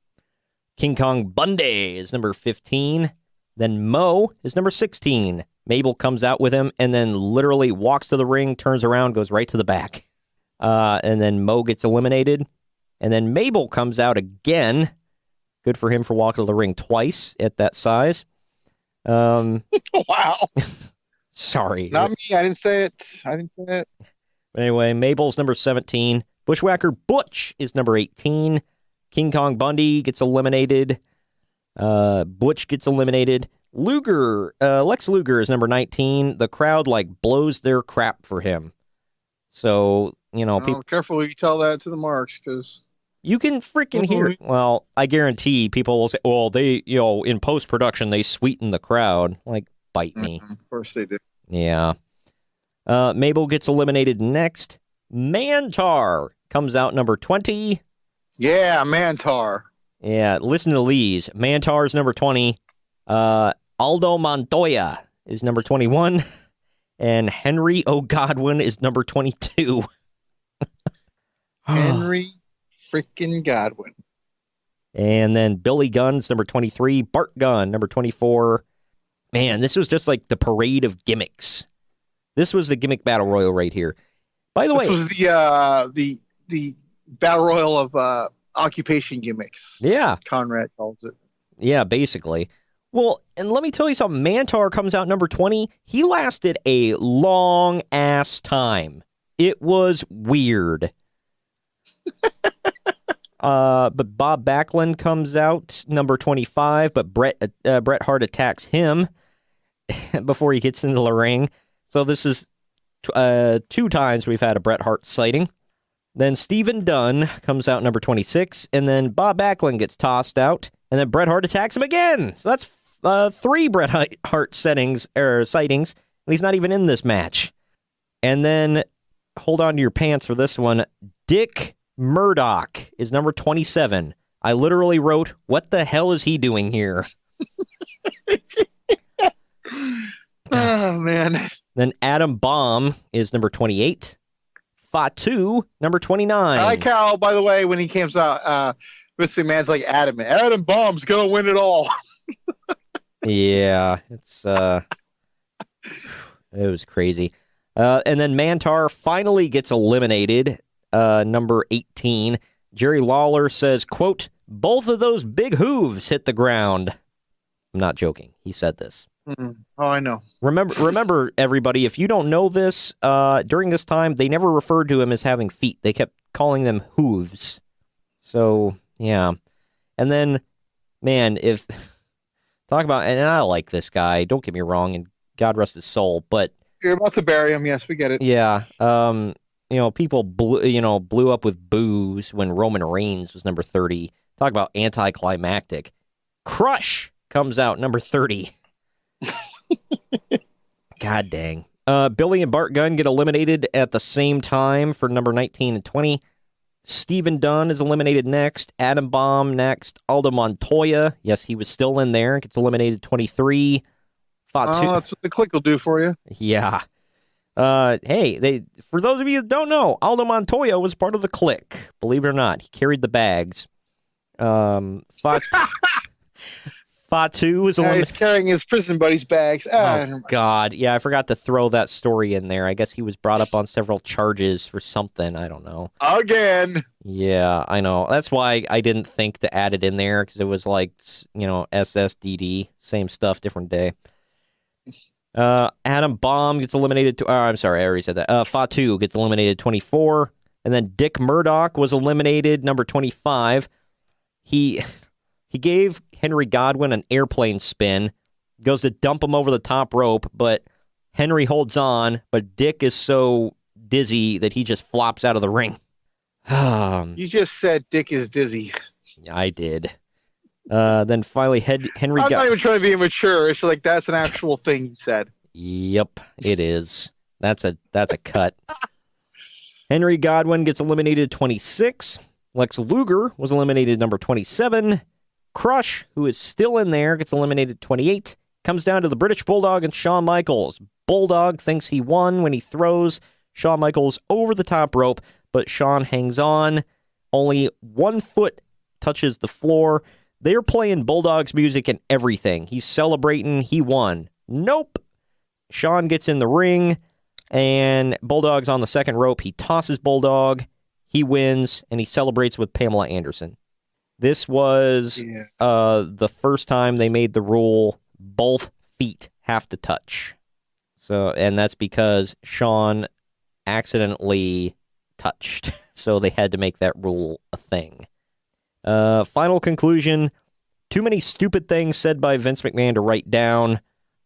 King Kong Bundy is number 15. Then Mo is number 16. Mabel comes out with him and then literally walks to the ring, turns around, goes right to the back. And then Mo gets eliminated. And then Mabel comes out again. Good for him for walking to the ring twice at that size. Wow. Sorry. Not me. I didn't say it. But anyway, Mabel's number 17. Bushwhacker Butch is number 18. King Kong Bundy gets eliminated. Butch gets eliminated. Lex Luger is number 19. The crowd blows their crap for him. So, people, careful when you tell that to the marks, because you can freaking hear it. Well, I guarantee people will say, well, they, in post-production, they sweeten the crowd. Bite me. Of course they do. Yeah. Mabel gets eliminated next. Mantar comes out number 20. Yeah, Mantar. Yeah, listen to these. Mantar's number 20. Aldo Montoya is number 21. And Henry O'Godwin is number 22. Henry freaking Godwin. And then Billy Gunn's number 23. Bart Gunn, number 24. Man, this was just like the parade of gimmicks. This was the gimmick battle royal right here. By the way, this was the battle royal of occupation gimmicks. Yeah, Conrad calls it. Yeah, basically. Well, and let me tell you something. Mantar comes out number 20. He lasted a long ass time. It was weird. But Bob Backlund comes out number 25, but Bret Hart attacks him before he gets into the ring. So this is 2 times we've had a Bret Hart sighting. Then Stephen Dunn comes out number 26, and then Bob Backlund gets tossed out, and then Bret Hart attacks him again. So that's 3 Bret Hart sightings, and he's not even in this match. And then, hold on to your pants for this one, Dick Murdoch is number 27. I literally wrote, what the hell is he doing here? Oh, man. Then Adam Bomb is number 28. Fatu, number 29. I like how, by the way, when he comes out, Vince McMahon's like adamant. Adam Bomb's going to win it all. Yeah, it's it was crazy. And then Mantar finally gets eliminated, number 18. Jerry Lawler says, quote, both of those big hooves hit the ground. I'm not joking. He said this. Mm-hmm. Oh, I know. Remember, everybody, if you don't know this, during this time, they never referred to him as having feet. They kept calling them hooves. So, yeah. And then, man, talk about, and I like this guy, don't get me wrong, and God rest his soul, but you're about to bury him. Yes, we get it. Yeah. People blew up with boos when Roman Reigns was number 30. Talk about anticlimactic. Crush comes out number 30. God dang. Billy and Bart Gunn get eliminated at the same time for number 19 and 20. Stephen Dunn is eliminated next. Adam Bomb next. Aldo Montoya, yes, he was still in there, gets eliminated 23. That's what the click will do for you. Yeah. Hey, for those of you that don't know, Aldo Montoya was part of the Click. Believe it or not, he carried the bags. Fatu was he's carrying his prison buddy's bags. Oh, God. Yeah, I forgot to throw that story in there. I guess he was brought up on several charges for something. I don't know. Again. Yeah, I know. That's why I didn't think to add it in there, because it was like, SSDD. Same stuff, different day. Adam Bomb gets eliminated. I'm sorry, I already said that. Fatu gets eliminated 24. And then Dick Murdoch was eliminated, number 25. He gave Henry Godwin an airplane spin, goes to dump him over the top rope, but Henry holds on, but Dick is so dizzy that he just flops out of the ring. You just said Dick is dizzy. I did. Then finally, Henry I'm not even trying to be immature. It's like that's an actual thing you said. Yep, it is. That's a cut. Henry Godwin gets eliminated 26. Lex Luger was eliminated number 27. Crush, who is still in there, gets eliminated 28. Comes down to the British Bulldog and Shawn Michaels. Bulldog thinks he won when he throws Shawn Michaels over the top rope, but Shawn hangs on. Only 1 foot touches the floor. They're playing Bulldog's music and everything. He's celebrating. He won. Nope. Shawn gets in the ring, and Bulldog's on the second rope. He tosses Bulldog. He wins, and he celebrates with Pamela Anderson. This was the first time they made the rule both feet have to touch. So, and that's because Shawn accidentally touched. So they had to make that rule a thing. Final conclusion. Too many stupid things said by Vince McMahon to write down.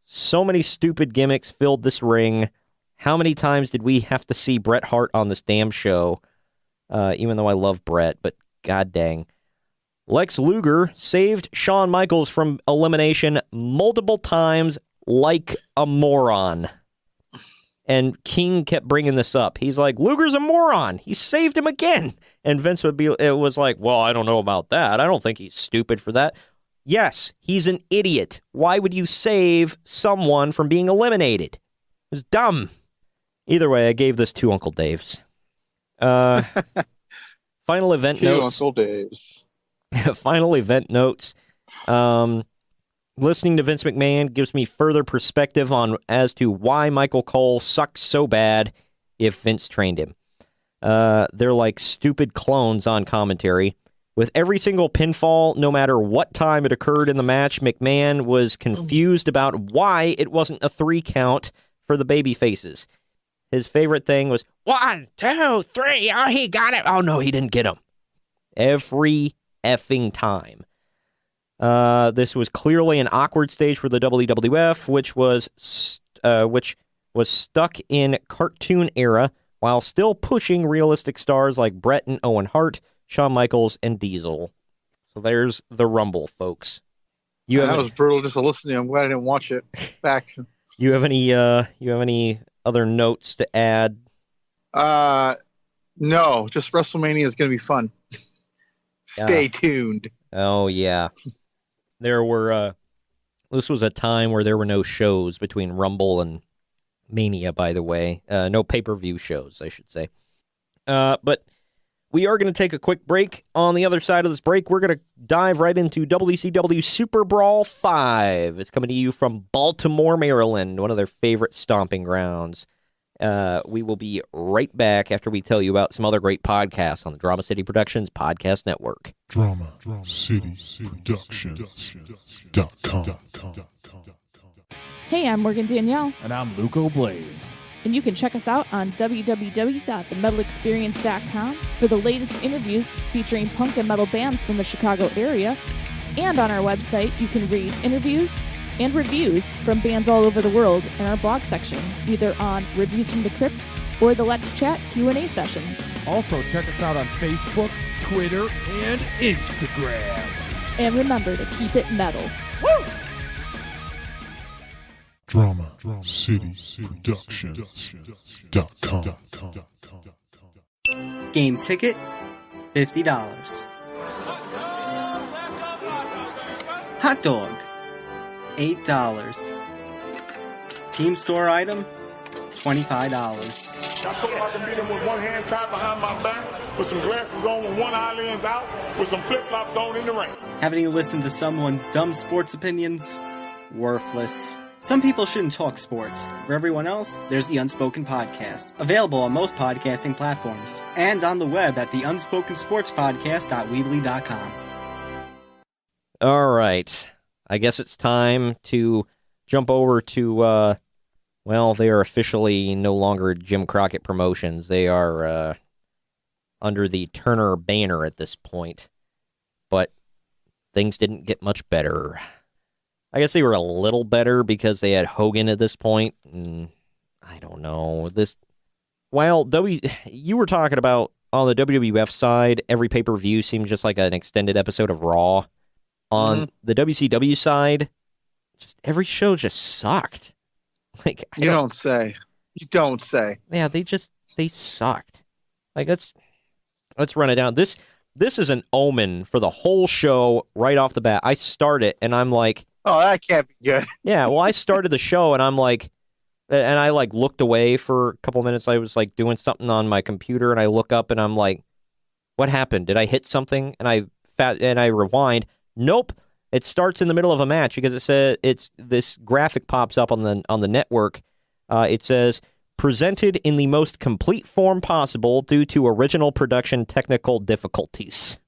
So many stupid gimmicks filled this ring. How many times did we have to see Bret Hart on this damn show? Even though I love Bret, but god dang. Lex Luger saved Shawn Michaels from elimination multiple times like a moron. And King kept bringing this up. He's like, Luger's a moron. He saved him again. And Vince was like, well, I don't know about that. I don't think he's stupid for that. Yes, he's an idiot. Why would you save someone from being eliminated? It was dumb. Either way, I gave this to Uncle Dave's. Final event notes. Uncle Dave's. Final event notes. Listening to Vince McMahon gives me further perspective on as to why Michael Cole sucks so bad if Vince trained him. They're like stupid clones on commentary. With every single pinfall, no matter what time it occurred in the match, McMahon was confused about why it wasn't a 3 count for the baby faces. His favorite thing was 1, 2, 3. Oh, he got it. Oh, no, he didn't get him. Every effing time. This was clearly an awkward stage for the WWF, which was stuck in cartoon era while still pushing realistic stars like Bret and Owen Hart, Shawn Michaels, and Diesel. So there's the Rumble, folks. That was brutal just to listen to. I'm glad I didn't watch it back. You have any other notes to add? No, just WrestleMania is going to be fun. Stay tuned. Oh, yeah. There were, this was a time where there were no shows between Rumble and Mania, by the way. No pay-per-view shows, I should say. But we are going to take a quick break. On the other side of this break, we're going to dive right into WCW SuperBrawl V. It's coming to you from Baltimore, Maryland, one of their favorite stomping grounds. We will be right back after we tell you about some other great podcasts on the Drama City Productions Podcast Network. DramaCityProductions.com. Hey, I'm Morgan Danielle. And I'm Luco Blaze. And you can check us out on www.themetalexperience.com for the latest interviews featuring punk and metal bands from the Chicago area. And on our website, you can read interviews and reviews from bands all over the world in our blog section, either on Reviews from the Crypt or the Let's Chat Q&A sessions. Also, check us out on Facebook, Twitter, and Instagram. And remember to keep it metal. Woo! DramaCityProductions.com. Game ticket, $50. Hot dog, $8. Team store item, $25. I told him I can beat him with one hand tied behind my back, with some glasses on, with one eyelids out, with some flip-flops on in the ring. Haven't you listened to someone's dumb sports opinions? Worthless. Some people shouldn't talk sports. For everyone else, there's the Unspoken Podcast, available on most podcasting platforms, and on the web at theunsporkensportspodcast.weebly.com. All right. I guess it's time to jump over to, they are officially no longer Jim Crockett Promotions. They are under the Turner banner at this point. But things didn't get much better. I guess they were a little better because they had Hogan at this point. And I don't know. while you were talking about on the WWF side, every pay-per-view seemed just like an extended episode of Raw. On the WCW side, just every show just sucked. Like You don't say. Yeah, they sucked. Like let's run it down. This is an omen for the whole show right off the bat. I start it and I'm like, oh, that can't be good. Yeah, well, I started the show and I'm like, and I like looked away for a couple minutes. I was like doing something on my computer and I look up and I'm like, what happened? Did I hit something? And I rewind. Nope. It starts in the middle of a match because it says this graphic pops up on the network. It says presented in the most complete form possible due to original production technical difficulties.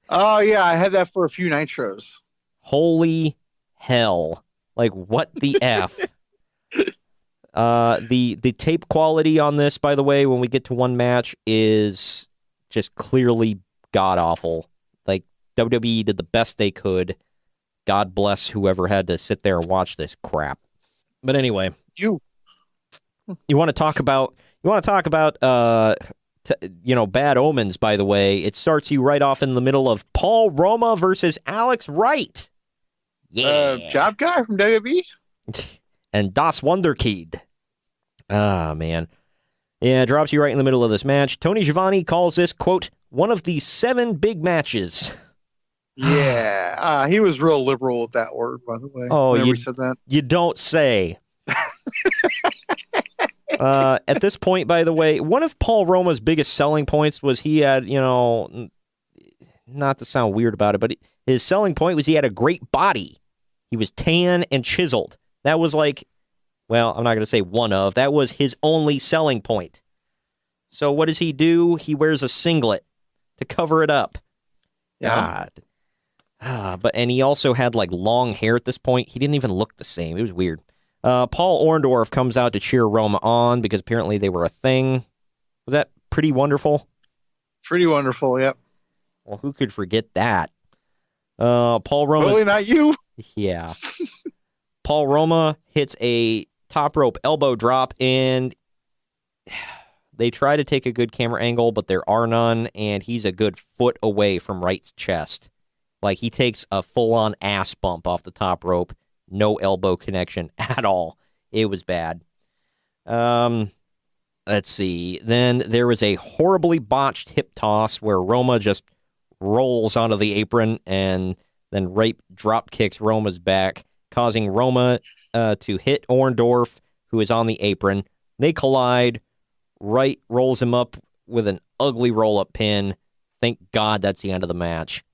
Oh yeah, I had that for a few nitros. Holy hell. Like what the F? The tape quality on this, by the way, when we get to one match is just clearly god awful. Like WWE did the best they could. God bless whoever had to sit there and watch this crap. But anyway, you want to talk about bad omens, by the way. It starts you right off in the middle of Paul Roma versus Alex Wright. Yeah. Job guy from WWE. And Das Wunderkind. Ah, man. Yeah, drops you right in the middle of this match. Tony Schiavone calls this, quote, one of the 7 big matches. Yeah. He was real liberal with that word, by the way. Oh, you said that. You don't say. At this point, by the way, one of Paul Roma's biggest selling points was he had, not to sound weird about it, but his selling point was he had a great body. He was tan and chiseled. That was like, well, I'm not going to say one of. That was his only selling point. So what does he do? He wears a singlet to cover it up. Yeah. God. And he also had like long hair at this point. He didn't even look the same. It was weird. Paul Orndorff comes out to cheer Roma on because apparently they were a thing. Was that pretty wonderful? Pretty wonderful, yep. Well, who could forget that? Paul Roma. Totally not you. Yeah. Paul Roma hits a top rope elbow drop, and they try to take a good camera angle, but there are none, and he's a good foot away from Wright's chest. Like, he takes a full-on ass bump off the top rope. No elbow connection at all. It was bad. Let's see. Then there was a horribly botched hip toss where Roma just rolls onto the apron, and then Wright drop kicks Roma's back, causing Roma to hit Orndorff, who is on the apron. They collide. Wright rolls him up with an ugly roll-up pin. Thank God that's the end of the match.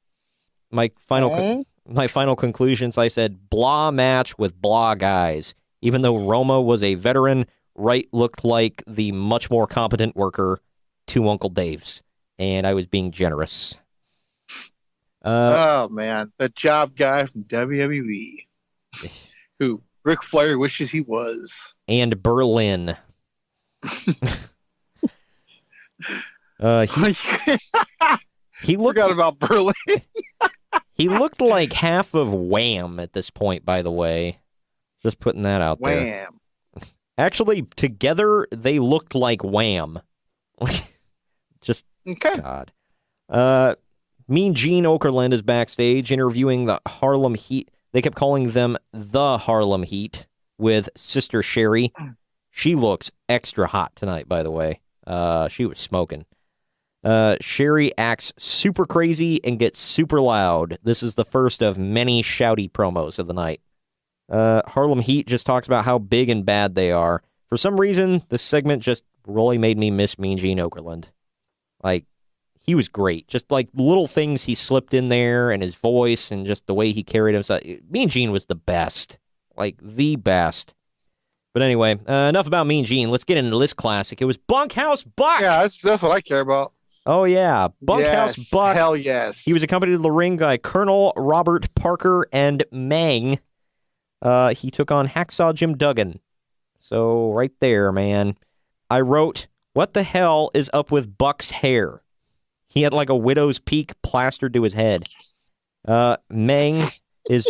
My final conclusions, I said, blah match with blah guys. Even though Roma was a veteran, Wright looked like the much more competent worker to Uncle Dave's. And I was being generous. Oh, man. The job guy from WWE. Who Ric Flair wishes he was. And Berlin. He forgot about Berlin. He looked like half of Wham at this point, by the way. Just putting that out there. Wham. Actually, together, they looked like Wham. Just, okay. God. Mean Gene Okerlund is backstage interviewing the Harlem Heat. They kept calling them the Harlem Heat with Sister Sherry. She looks extra hot tonight, by the way. She was smoking. Sherry acts super crazy and gets super loud. This is the first of many shouty promos of the night. Harlem Heat just talks about how big and bad they are. For some reason, this segment just really made me miss Mean Gene Okerlund. Like, he was great. Just like little things he slipped in there and his voice and just the way he carried himself. Mean Gene was the best. Like, the best. But anyway, enough about Mean Gene. Let's get into this classic. It was Bunkhouse Buck. Yeah, that's what I care about. Oh, yeah. Bunkhouse Buck. Hell yes. He was accompanied to the ring by Colonel Robert Parker and Mang. He took on Hacksaw Jim Duggan. So, right there, man. I wrote, what the hell is up with Buck's hair? He had like a widow's peak plastered to his head. Mang is...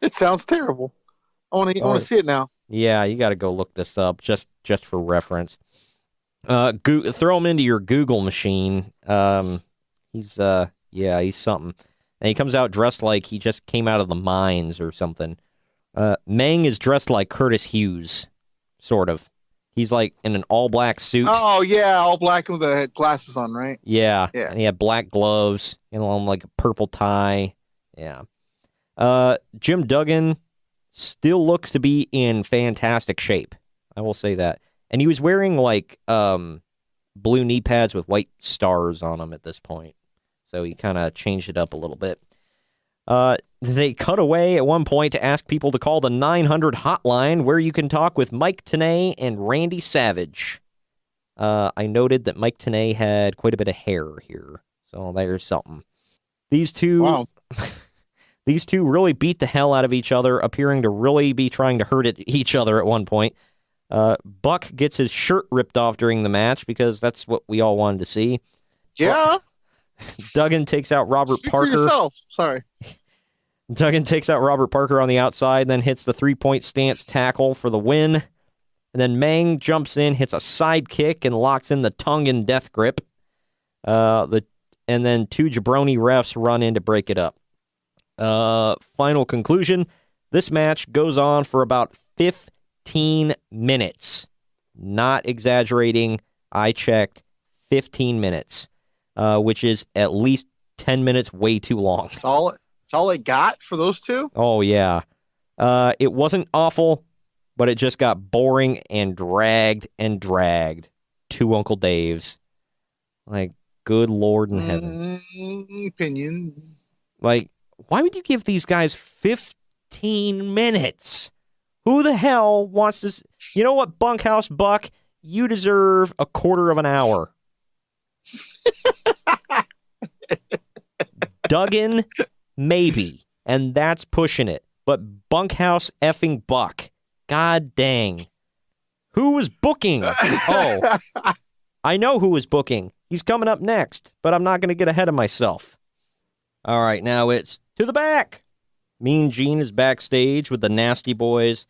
It sounds terrible. I want to see it now. Yeah, you got to go look this up just for reference. Throw him into your Google machine. He's something. And he comes out dressed like he just came out of the mines or something. Meng is dressed like Curtis Hughes, sort of. He's like in an all-black suit. Oh, yeah, all black with the glasses on, right? Yeah. Yeah. And he had black gloves, like a purple tie. Yeah. Jim Duggan still looks to be in fantastic shape. I will say that. And he was wearing like blue knee pads with white stars on them at this point. So he kind of changed it up a little bit. They cut away at one point to ask people to call the 900 hotline where you can talk with Mike Tenay and Randy Savage. I noted that Mike Tenay had quite a bit of hair here. So there's something. These two really beat the hell out of each other, appearing to really be trying to hurt each other at one point. Buck gets his shirt ripped off during the match because that's what we all wanted to see. Yeah. Duggan takes out Robert Speak Parker. for yourself. Sorry. Duggan takes out Robert Parker on the outside, then hits the 3-point stance tackle for the win. And then Meng jumps in, hits a side kick, and locks in the tongue and death grip. And then two jabroni refs run in to break it up. Final conclusion. This match goes on for about 15 minutes. Not exaggerating. I checked 15 minutes, which is at least 10 minutes way too long. It's all it got for those two? Oh, yeah. It wasn't awful, but it just got boring and dragged to Uncle Dave's. Like, good Lord in heaven. Opinion. Like, why would you give these guys 15 minutes? Who the hell wants to... You know what, Bunkhouse Buck? You deserve a quarter of an hour. Duggan, maybe. And that's pushing it. But Bunkhouse effing Buck. God dang. Who was booking? Oh, I know who was booking. He's coming up next, but I'm not going to get ahead of myself. All right, now it's to the back. Mean Gene is backstage with the Nasty Boys.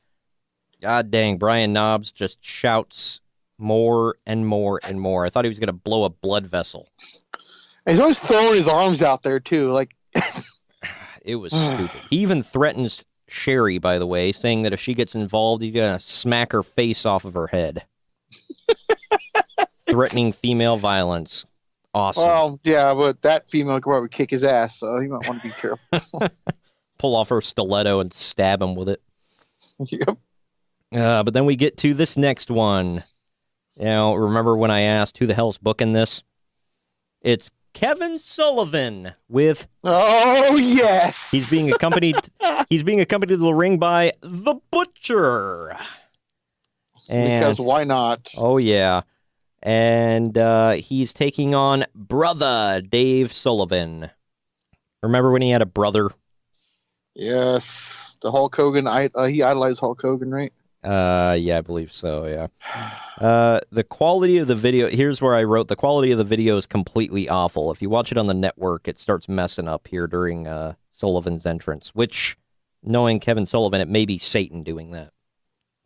God dang, Brian Knobbs just shouts more and more and more. I thought he was going to blow a blood vessel. And he's always throwing his arms out there, too. Like, it was stupid. He even threatens Sherry, by the way, saying that if she gets involved, he's going to smack her face off of her head. Threatening female violence. Awesome. Well, yeah, but that female could probably kick his ass, so you might want to be careful. Pull off her stiletto and stab him with it. Yep. But then we get to this next one. You know, remember when I asked who the hell's booking this? It's Kevin Sullivan with... Oh, yes! He's being accompanied to the ring by The Butcher. And, because why not? Oh, yeah. And he's taking on Brother Dave Sullivan. Remember when he had a brother? Yes. The Hulk Hogan, he idolized Hulk Hogan, right? Yeah, I believe so, yeah. The quality of the video, here's where I wrote, the quality of the video is completely awful. If you watch it on the network, it starts messing up here during Sullivan's entrance, which, knowing Kevin Sullivan, it may be Satan doing that.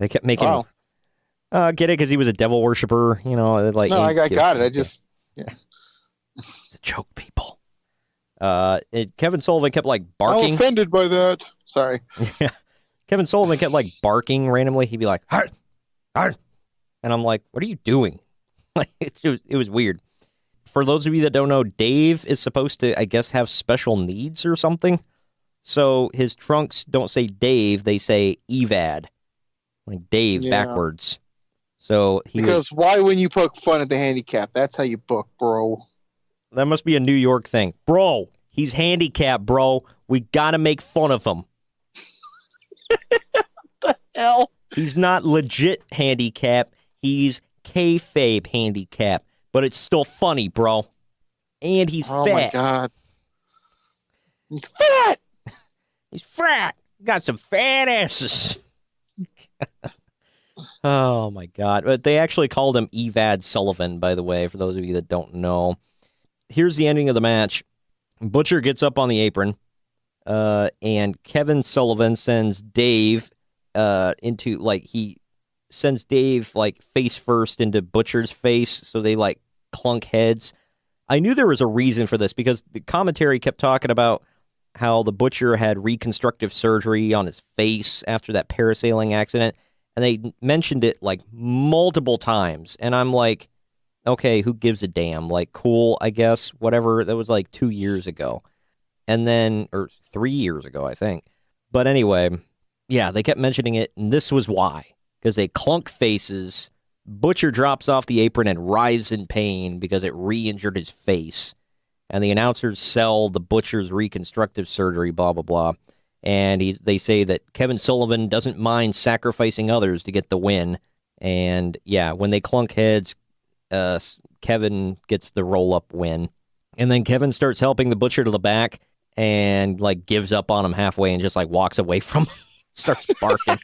They kept making... Wow. Get it? Because he was a devil worshiper, you know, like... No, I got it. I just... Yeah. It's a joke, people. Kevin Sullivan kept, like, barking. I'm offended by that. Sorry. Yeah. Kevin Sullivan kept, like, barking randomly. He'd be like, "Arr! Arr!" And I'm like, what are you doing? Like, it was weird. For those of you that don't know, Dave is supposed to, I guess, have special needs or something. So his trunks don't say Dave, they say Evad. Like Dave backwards. So because why wouldn't you poke fun at the handicap? That's how you book, bro. That must be a New York thing. Bro, he's handicapped, bro. We gotta make fun of him. What the hell? He's not legit handicapped. He's kayfabe handicapped. But it's still funny, bro. And he's fat. Oh, my God. He's fat! He's fat. Got some fat asses. Oh, my God. But they actually called him Evad Sullivan, by the way, for those of you that don't know. Here's the ending of the match. Butcher gets up on the apron, and Kevin Sullivan sends Dave into, like, he sends Dave like face first into Butcher's face, so they like clunk heads. I knew there was a reason for this because the commentary kept talking about how the Butcher had reconstructive surgery on his face after that parasailing accident, and they mentioned it like multiple times, and I'm like, okay, who gives a damn? Like, cool, I guess, whatever. That was like 2 years ago. And then, or 3 years ago, I think. But anyway, yeah, they kept mentioning it, and this was why. Because they clunk faces, Butcher drops off the apron and writhes in pain because it re-injured his face. And the announcers sell the Butcher's reconstructive surgery, blah, blah, blah. And they say that Kevin Sullivan doesn't mind sacrificing others to get the win. And yeah, when they clunk heads, Kevin gets the roll-up win. And then Kevin starts helping the Butcher to the back and like gives up on him halfway and just like walks away from him, starts barking.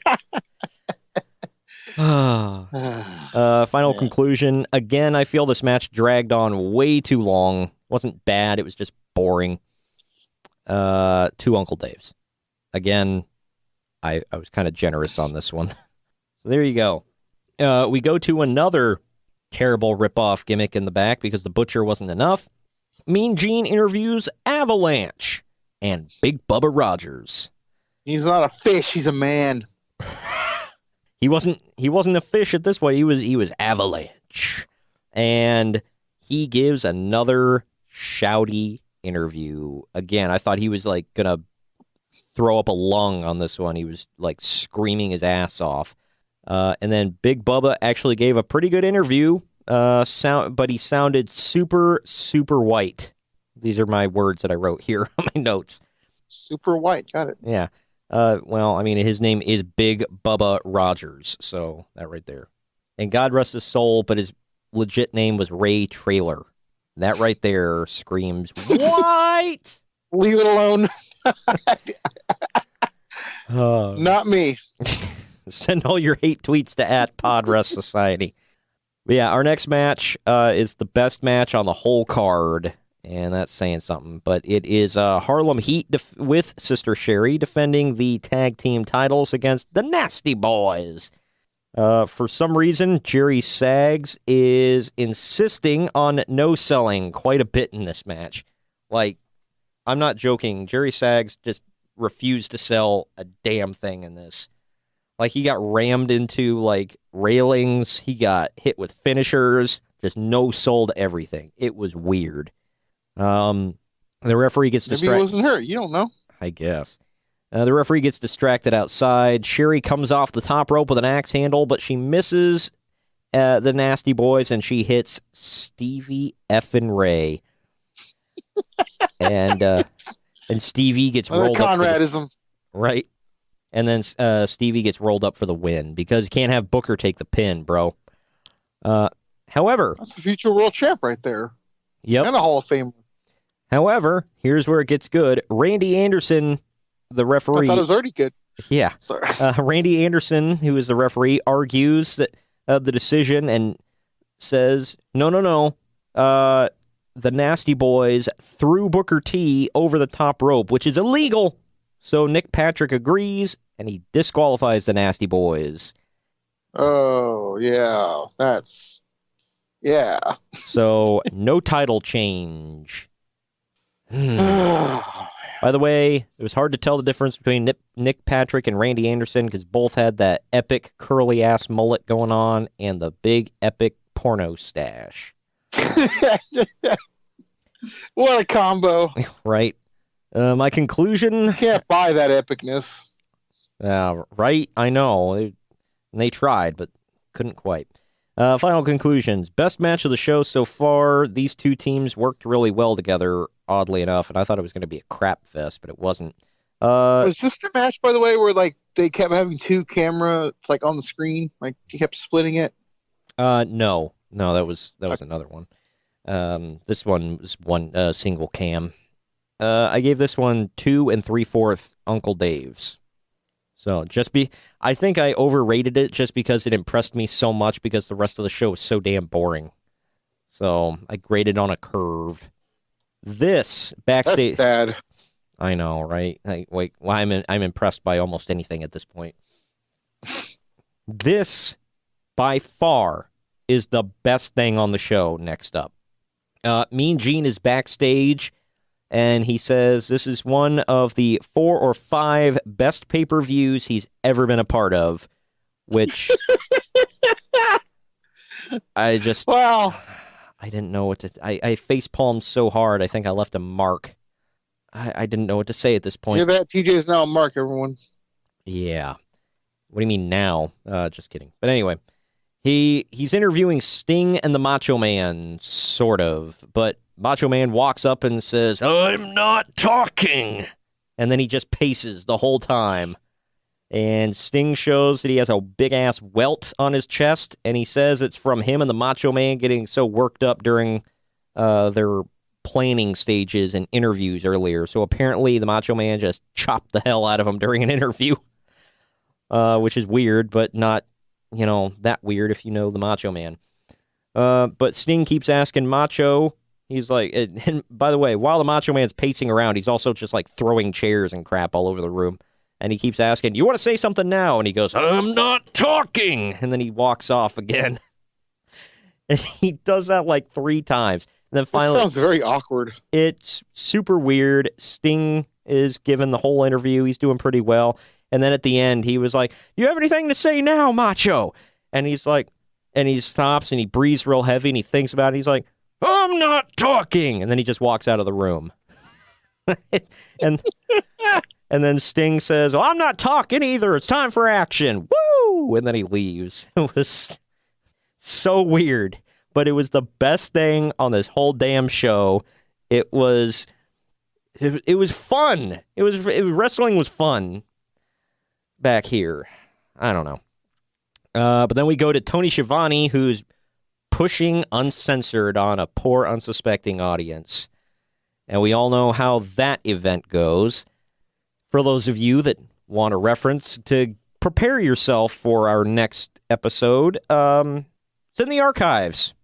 Final conclusion. Again, I feel this match dragged on way too long. It wasn't bad. It was just boring. 2 Uncle Daves. Again, I was kind of generous on this one. So there you go. We go to another terrible ripoff gimmick in the back because the Butcher wasn't enough. Mean Gene interviews Avalanche and Big Bubba Rogers. He's not a fish. He's a man. He wasn't a fish at this point. He was Avalanche. And he gives another shouty interview. Again, I thought he was like going to throw up a lung on this one. He was like screaming his ass off. And then Big Bubba actually gave a pretty good interview, but he sounded super, super white. These are my words that I wrote here on my notes. Super white, got it. Yeah. Well, I mean, his name is Big Bubba Rogers, so that right there. And God rest his soul, but his legit name was Ray Traylor. That right there screams white. Leave it alone. Not me. Send all your hate tweets to @PodRestSociety. But yeah, our next match is the best match on the whole card, and that's saying something. But it is Harlem Heat with Sister Sherry defending the tag team titles against the Nasty Boys. For some reason, Jerry Sags is insisting on no-selling quite a bit in this match. Like, I'm not joking. Jerry Sags just refused to sell a damn thing in this. Like, he got rammed into, like, railings. He got hit with finishers. Just no-sold everything. It was weird. The referee gets distracted. Maybe he wasn't hurt. You don't know. I guess. The referee gets distracted outside. Sherry comes off the top rope with an axe handle, but she misses the Nasty Boys, and she hits Stevie effing Ray. and Stevie gets rolled up. Conradism. Right. And then Stevie gets rolled up for the win because you can't have Booker take the pin, bro. However, that's a future world champ right there. Yep. And a Hall of Famer. However, here's where it gets good. Randy Anderson, the referee. I thought it was already good. Yeah. Sorry. Randy Anderson, who is the referee, argues that the decision and says, no. The Nasty Boys threw Booker T over the top rope, which is illegal. So Nick Patrick agrees, and he disqualifies the Nasty Boys. Oh, yeah. Yeah. So no title change. By the way, it was hard to tell the difference between Nick Patrick and Randy Anderson because both had that epic curly-ass mullet going on and the big epic porno stash. What a combo. Right. My conclusion... You can't buy that epicness. Right, I know. They tried, but couldn't quite. Final conclusions. Best match of the show so far. These two teams worked really well together, oddly enough, and I thought it was going to be a crap fest, but it wasn't. Was this the match, by the way, where like they kept having two cameras like on the screen? Like you kept splitting it? No, that was another one. This one was one single cam. I gave this one 2 3/4 Uncle Dave's. So I think I overrated it just because it impressed me so much because the rest of the show was so damn boring. So I graded on a curve. This backstage. That's sad. I know, right? I'm impressed by almost anything at this point. This by far, is the best thing on the show next up. Mean Gene is backstage, and he says this is one of the 4 or 5 best pay-per-views he's ever been a part of, which I just... Well... I didn't know what to... I face-palmed so hard, I think I left a mark. I didn't know what to say at this point. Hear that? TJ is now a mark, everyone. Yeah. What do you mean now? Just kidding. But anyway, he's interviewing Sting and the Macho Man, sort of. But Macho Man walks up and says, "I'm not talking!" And then he just paces the whole time. And Sting shows that he has a big-ass welt on his chest, and he says it's from him and the Macho Man getting so worked up during their planning stages and interviews earlier. So apparently the Macho Man just chopped the hell out of him during an interview, which is weird, but not, that weird if you know the Macho Man. But Sting keeps asking Macho. He's like, and by the way, while the Macho Man's pacing around, he's also just like throwing chairs and crap all over the room. And he keeps asking, "You want to say something now?" And he goes, "I'm not talking." And then he walks off again. And he does that like 3 times. And then finally... That sounds very awkward. It's super weird. Sting is given the whole interview. He's doing pretty well. And then at the end, he was like, "You have anything to say now, Macho?" And he's like, and he stops and he breathes real heavy and he thinks about it. He's like, "I'm not talking." And then he just walks out of the room. And then Sting says, "Well, I'm not talking either. It's time for action." Woo! And then he leaves. It was so weird, but it was the best thing on this whole damn show. It was fun. Wrestling was fun back here. I don't know. But then we go to Tony Schiavone, who's pushing uncensored on a poor, unsuspecting audience. And we all know how that event goes. For those of you that want a reference to prepare yourself for our next episode, it's in the archives.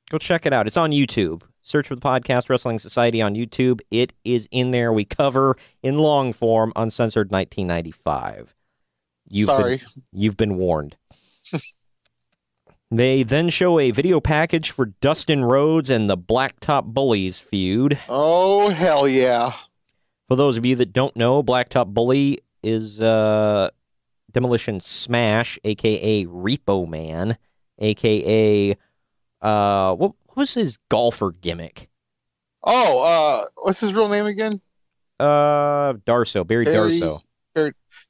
Go check it out. It's on YouTube. Search for the Podcast Wrestling Society on YouTube. It is in there. We cover, in long form, Uncensored 1995. You've been warned. They then show a video package for Dustin Rhodes and the Blacktop Bullies feud. Oh, hell yeah. For those of you that don't know, Blacktop Bully is Demolition Smash, a.k.a. Repo Man, a.k.a. What was his golfer gimmick? Oh, what's his real name again? Darso, Barry Darso.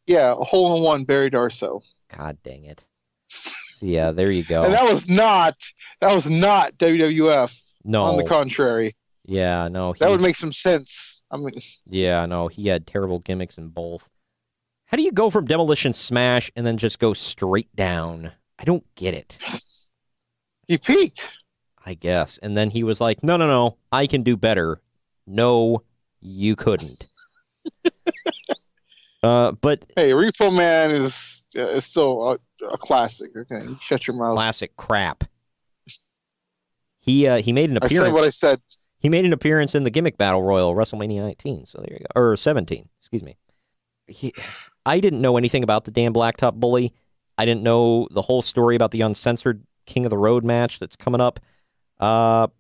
Yeah, hole-in-one Barry Darso. God dang it. So yeah, there you go. And that was not WWF. No. On the contrary. Yeah, no. That would make some sense. I mean, yeah, no, he had terrible gimmicks in both. How do you go from Demolition Smash and then just go straight down? I don't get it. He peaked. I guess. And then he was like, no, I can do better. No, you couldn't. But hey, Repo Man is still a classic. Okay, shut your mouth. Classic crap. He made an appearance. I said what I said. He made an appearance in the Gimmick Battle Royal, WrestleMania 19. So there you go. Or 17, excuse me. I didn't know anything about the damn Blacktop Bully. I didn't know the whole story about the uncensored King of the Road match that's coming up. But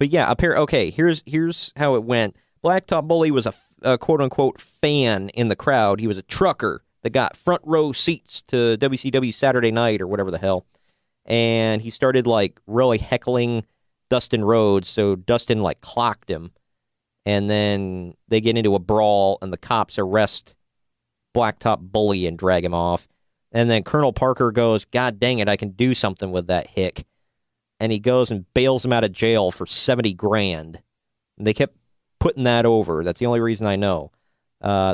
yeah, okay, here's how it went. Blacktop Bully was a quote-unquote fan in the crowd. He was a trucker that got front row seats to WCW Saturday Night or whatever the hell. And he started, like, really heckling Dustin Rhodes, so Dustin, like, clocked him. And then they get into a brawl, and the cops arrest Blacktop Bully and drag him off. And then Colonel Parker goes, "God dang it, I can do something with that hick." And he goes and bails him out of jail for $70,000. And they kept putting that over. That's the only reason I know.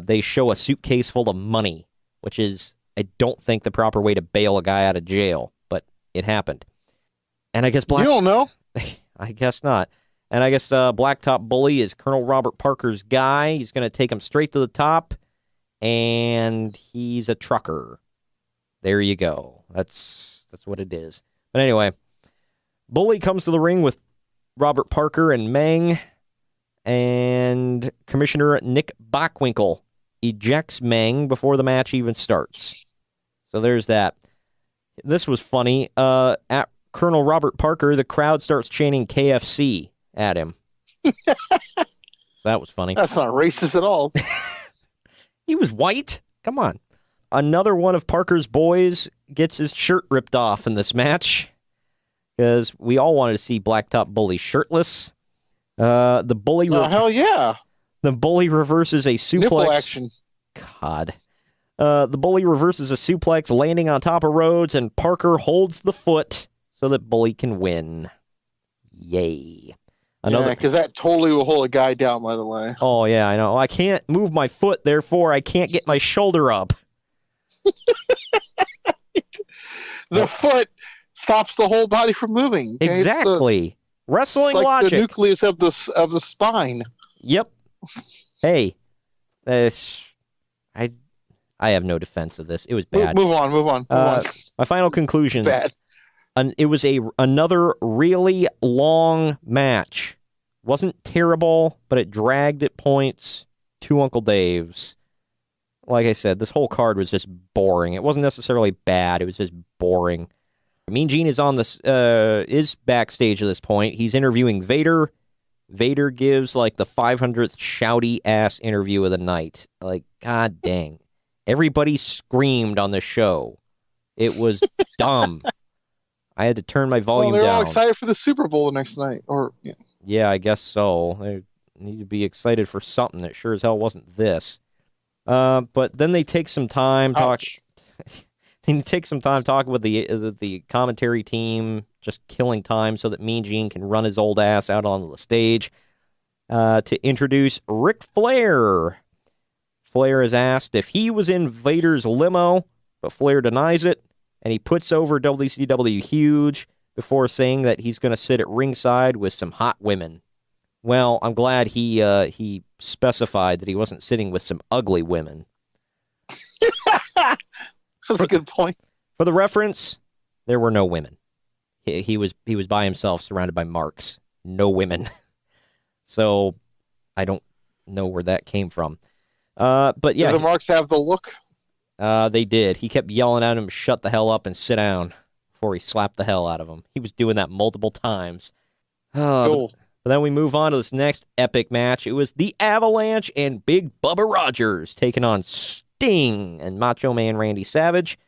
They show a suitcase full of money, which is, I don't think, the proper way to bail a guy out of jail, but it happened. And I guess You don't know? I guess not. And I guess Blacktop Bully is Colonel Robert Parker's guy. He's going to take him straight to the top, and he's a trucker. There you go. That's what it is. But anyway, Bully comes to the ring with Robert Parker and Meng, and Commissioner Nick Bockwinkel ejects Meng before the match even starts. So there's that. This was funny. At Colonel Robert Parker, the crowd starts chanting KFC at him. That was funny. That's not racist at all. He was white. Come on. Another one of Parker's boys gets his shirt ripped off in this match because we all wanted to see Blacktop Bully shirtless. The bully. Hell yeah. The bully reverses a suplex. Nipple action. God. The bully reverses a suplex, landing on top of Rhodes, and Parker holds the foot so that Bully can win. Yay. Yeah, because that totally will hold a guy down, by the way. Oh, yeah, I know. I can't move my foot, therefore I can't get my shoulder up. The foot stops the whole body from moving. Okay? Exactly. Wrestling it's like logic. The nucleus of the spine. Yep. Hey, I have no defense of this. It was bad. Move on. My final conclusions. Bad. It was another really long match. Wasn't terrible, but it dragged at points. Two Uncle Daves. Like I said, this whole card was just boring. It wasn't necessarily bad. It was just boring. Mean Gene is on this. Is backstage at this point. He's interviewing Vader. Vader gives like the 500th shouty ass interview of the night. Like, god dang. Everybody screamed on the show. It was dumb. I had to turn my volume down. They're all excited for the Super Bowl the next night. Yeah, I guess so. They need to be excited for something that sure as hell wasn't this. But then they take some time talking with the commentary team, just killing time so that Mean Gene can run his old ass out onto the stage to introduce Ric Flair. Flair is asked if he was in Vader's limo, but Flair denies it, and he puts over WCW huge before saying that he's going to sit at ringside with some hot women. Well, I'm glad he specified that he wasn't sitting with some ugly women. That's a good point. For the reference, there were no women. He was by himself, surrounded by marks. No women. So I don't know where that came from. But yeah, do the marks have the look? They did. He kept yelling at him, "Shut the hell up and sit down," before he slapped the hell out of him. He was doing that multiple times. Cool. But then we move on to this next epic match. It was the Avalanche and Big Bubba Rogers taking on Sting and Macho Man Randy Savage.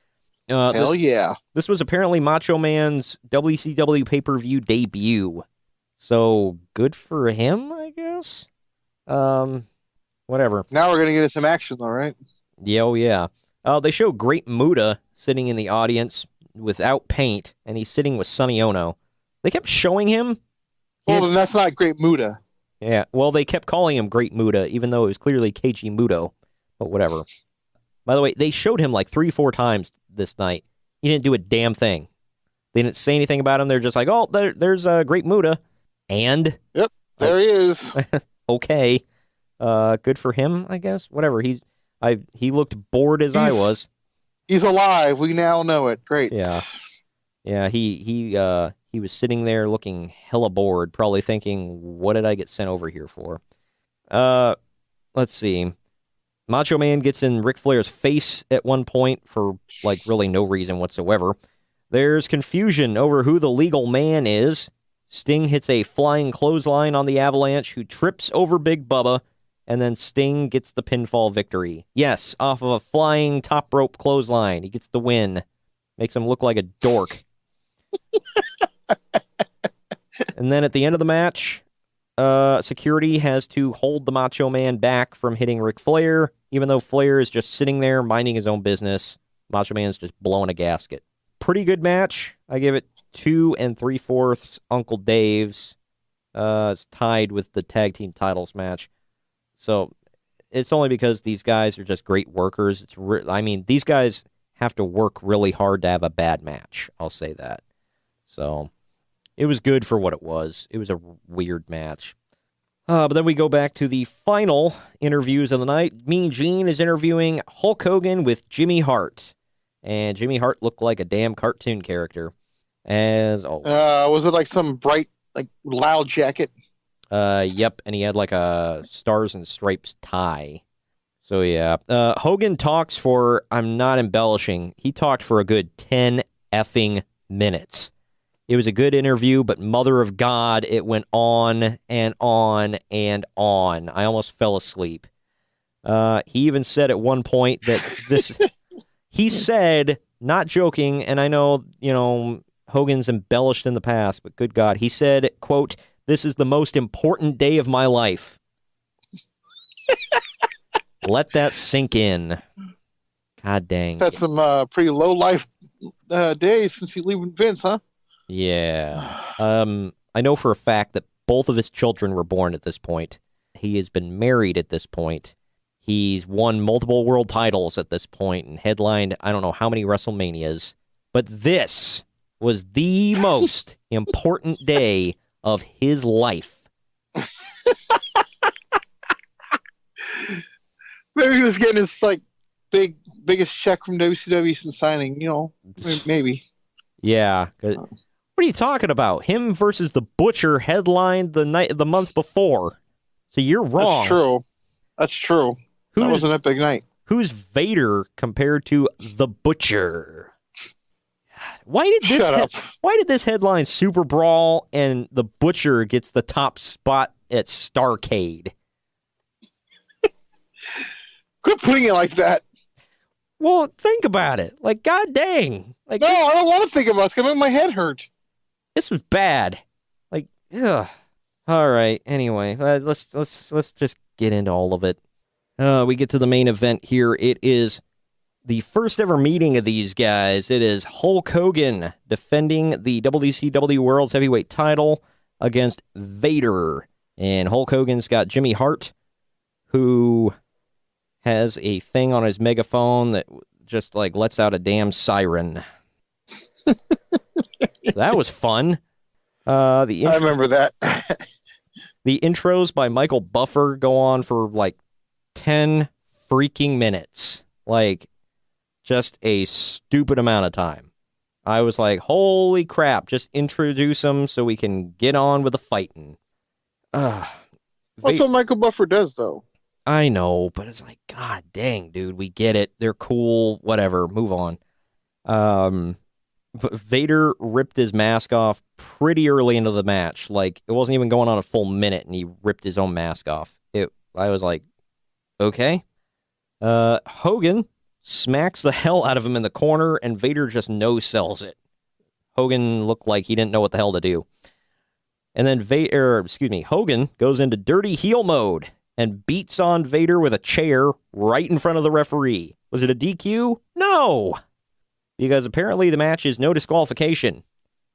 Hell yeah. This was apparently Macho Man's WCW pay-per-view debut. So good for him, I guess. Whatever. Now we're going to get some action, though, right? Yeah, oh yeah. They show Great Muta sitting in the audience without paint, and he's sitting with Sonny Ono. They kept showing him. Well, then that's not Great Muta. Yeah, well, they kept calling him Great Muta, even though it was clearly Keiji Muto. But whatever. By the way, they showed him like 3-4 times this night. He didn't do a damn thing. They didn't say anything about him. They're just like, oh, there's Great Muta. And? Yep, there he is. Okay. Good for him, I guess. Whatever. He looked bored as I was. He's alive. We now know it. Great. Yeah. Yeah, he was sitting there looking hella bored, probably thinking, what did I get sent over here for? Let's see. Macho Man gets in Ric Flair's face at one point for, like, really no reason whatsoever. There's confusion over who the legal man is. Sting hits a flying clothesline on the Avalanche, who trips over Big Bubba, and then Sting gets the pinfall victory. Yes, off of a flying top rope clothesline. He gets the win. Makes him look like a dork. And then at the end of the match, security has to hold the Macho Man back from hitting Ric Flair, even though Flair is just sitting there minding his own business. Macho Man's just blowing a gasket. Pretty good match. I give it 2 3/4 Uncle Dave's. It's tied with the tag team titles match. So it's only because these guys are just great workers. These guys have to work really hard to have a bad match. I'll say that. So it was good for what it was. It was a weird match. But then we go back to the final interviews of the night. Mean Gene is interviewing Hulk Hogan with Jimmy Hart. And Jimmy Hart looked like a damn cartoon character, as always. Was it like some bright, like, loud jacket? Yep, and he had like a Stars and Stripes tie. So yeah. Hogan talks for, I'm not embellishing, he talked for a good 10 effing minutes. It was a good interview, but mother of God, it went on and on and on. I almost fell asleep. He even said at one point that this, he said, not joking, and I know, Hogan's embellished in the past, but good God, he said, quote, "This is the most important day of my life." Let that sink in. God dang. That's some pretty low life days since you leaving Vince, huh? Yeah. I know for a fact that both of his children were born at this point. He has been married at this point. He's won multiple world titles at this point and headlined I don't know how many WrestleManias. But this was the most important day of his life. Maybe he was getting his biggest check from WCW since signing, maybe. Yeah. What are you talking about? Him versus the Butcher headlined the month before. So you're wrong. That's true. That was an epic night. Who's Vader compared to the Butcher? Why did this headline SuperBrawl and the Butcher gets the top spot at Starrcade? Quit putting it like that. Well, think about it. God dang. I don't want to think about it. It's going to make my head hurt. This was bad. Ugh. All right. Anyway, let's just get into all of it. We get to the main event here. It is the first ever meeting of these guys. It is Hulk Hogan defending the WCW World's Heavyweight title against Vader. And Hulk Hogan's got Jimmy Hart, who has a thing on his megaphone that just lets out a damn siren. That was fun. I remember that. The intros by Michael Buffer go on for 10 freaking minutes. Just a stupid amount of time. I was like, holy crap, just introduce them so we can get on with the fighting. That's what Michael Buffer does, though. I know, but it's God dang, dude, we get it. They're cool, whatever, move on. But Vader ripped his mask off pretty early into the match. It wasn't even going on a full minute, and he ripped his own mask off. I was like, okay. Hogan smacks the hell out of him in the corner, and Vader just no-sells it. Hogan looked like he didn't know what the hell to do. And then Hogan goes into dirty heel mode and beats on Vader with a chair right in front of the referee. Was it a DQ? No! Because apparently the match is no disqualification,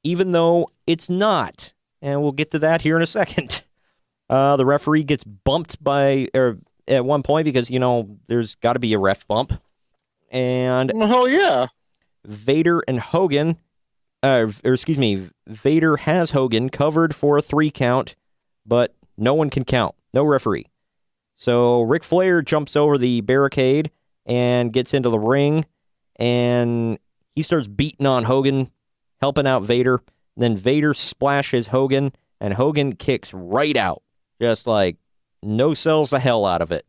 even though it's not. And we'll get to that here in a second. The referee gets bumped at one point because, there's got to be a ref bump. And hell yeah. Vader and Hogan, Vader has Hogan covered for a 3 count, but no one can count. No referee. So Ric Flair jumps over the barricade and gets into the ring, and he starts beating on Hogan, helping out Vader. Then Vader splashes Hogan, and Hogan kicks right out. Just no-sells the hell out of it.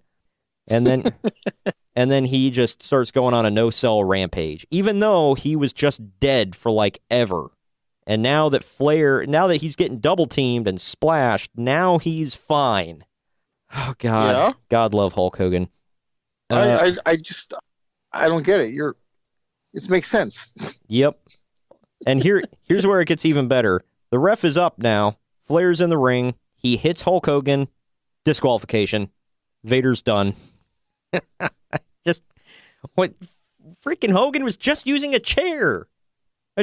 And then he just starts going on a no-sell rampage, even though he was just dead for ever. And now that he's getting double-teamed and splashed, now he's fine. Oh, God. Yeah. God love Hulk Hogan. I don't get it. It makes sense. Yep. And here's where it gets even better. The ref is up now. Flair's in the ring. He hits Hulk Hogan. Disqualification. Vader's done. Freaking Hogan was just using a chair.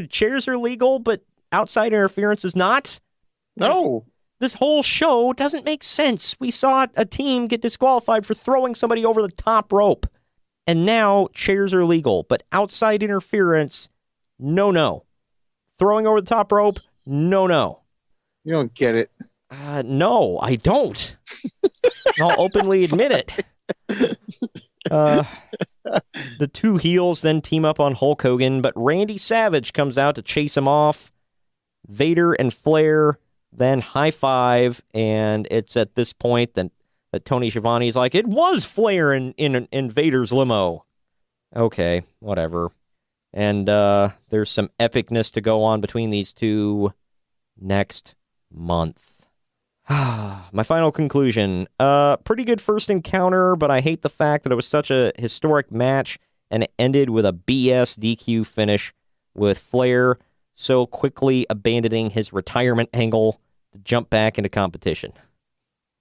Chairs are legal, but outside interference is not. No. This whole show doesn't make sense. We saw a team get disqualified for throwing somebody over the top rope. And now chairs are legal, but outside interference, no. Throwing over the top rope, no. You don't get it. No, I don't. I'll openly admit it. The two heels then team up on Hulk Hogan, but Randy Savage comes out to chase him off. Vader and Flair then high five, and it's at this point that Tony Schiavone's like, it was Flair in Vader's limo. Okay, whatever. And there's some epicness to go on between these two next month. My final conclusion. Pretty good first encounter, but I hate the fact that it was such a historic match and it ended with a BS DQ finish with Flair so quickly abandoning his retirement angle to jump back into competition.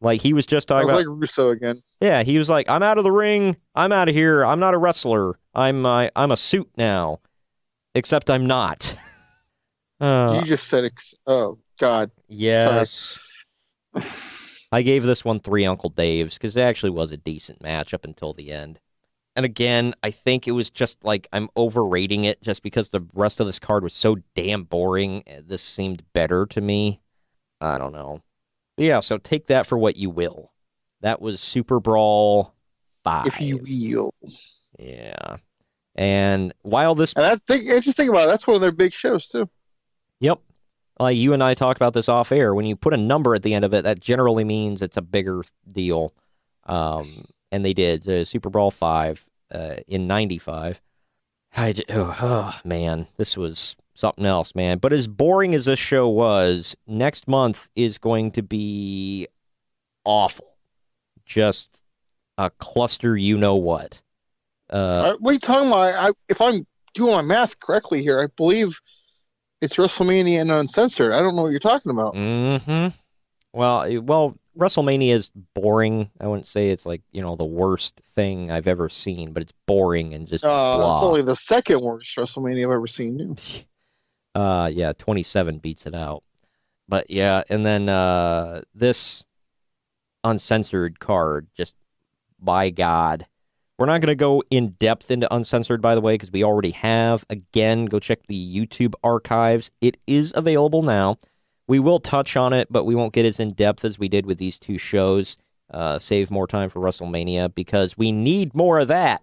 Like, he was just talking about... like Russo again. Yeah, he was like, I'm out of the ring. I'm out of here. I'm not a wrestler. I'm a suit now. Except I'm not. You just said... oh, God. Yes. I gave this one 3 Uncle Daves because it actually was a decent match up until the end. And again, I think it was just like I'm overrating it just because the rest of this card was so damn boring. This seemed better to me. I don't know. But yeah, so take that for what you will. That was SuperBrawl 5. If you will. Yeah. And while this... And just think about it. That's one of their big shows, too. Yep. You and I talked about this off air. When you put a number at the end of it, that generally means it's a bigger deal. And they did. SuperBrawl 5 in 95. Man, this was something else, man. But as boring as this show was, next month is going to be awful. Just a cluster you-know-what. What are you talking about? If I'm doing my math correctly here, I believe it's WrestleMania and Uncensored. I don't know what you're talking about. Mm-hmm. Well, WrestleMania is boring. I wouldn't say it's like, the worst thing I've ever seen, but it's boring and just blah. It's only the second worst WrestleMania I've ever seen. Yeah, 27 beats it out. But yeah, and then this Uncensored card, just by God. We're not going to go in depth into Uncensored, by the way, because we already have. Again, go check the YouTube archives. It is available now. We will touch on it, but we won't get as in depth as we did with these two shows. Save more time for WrestleMania because we need more of that.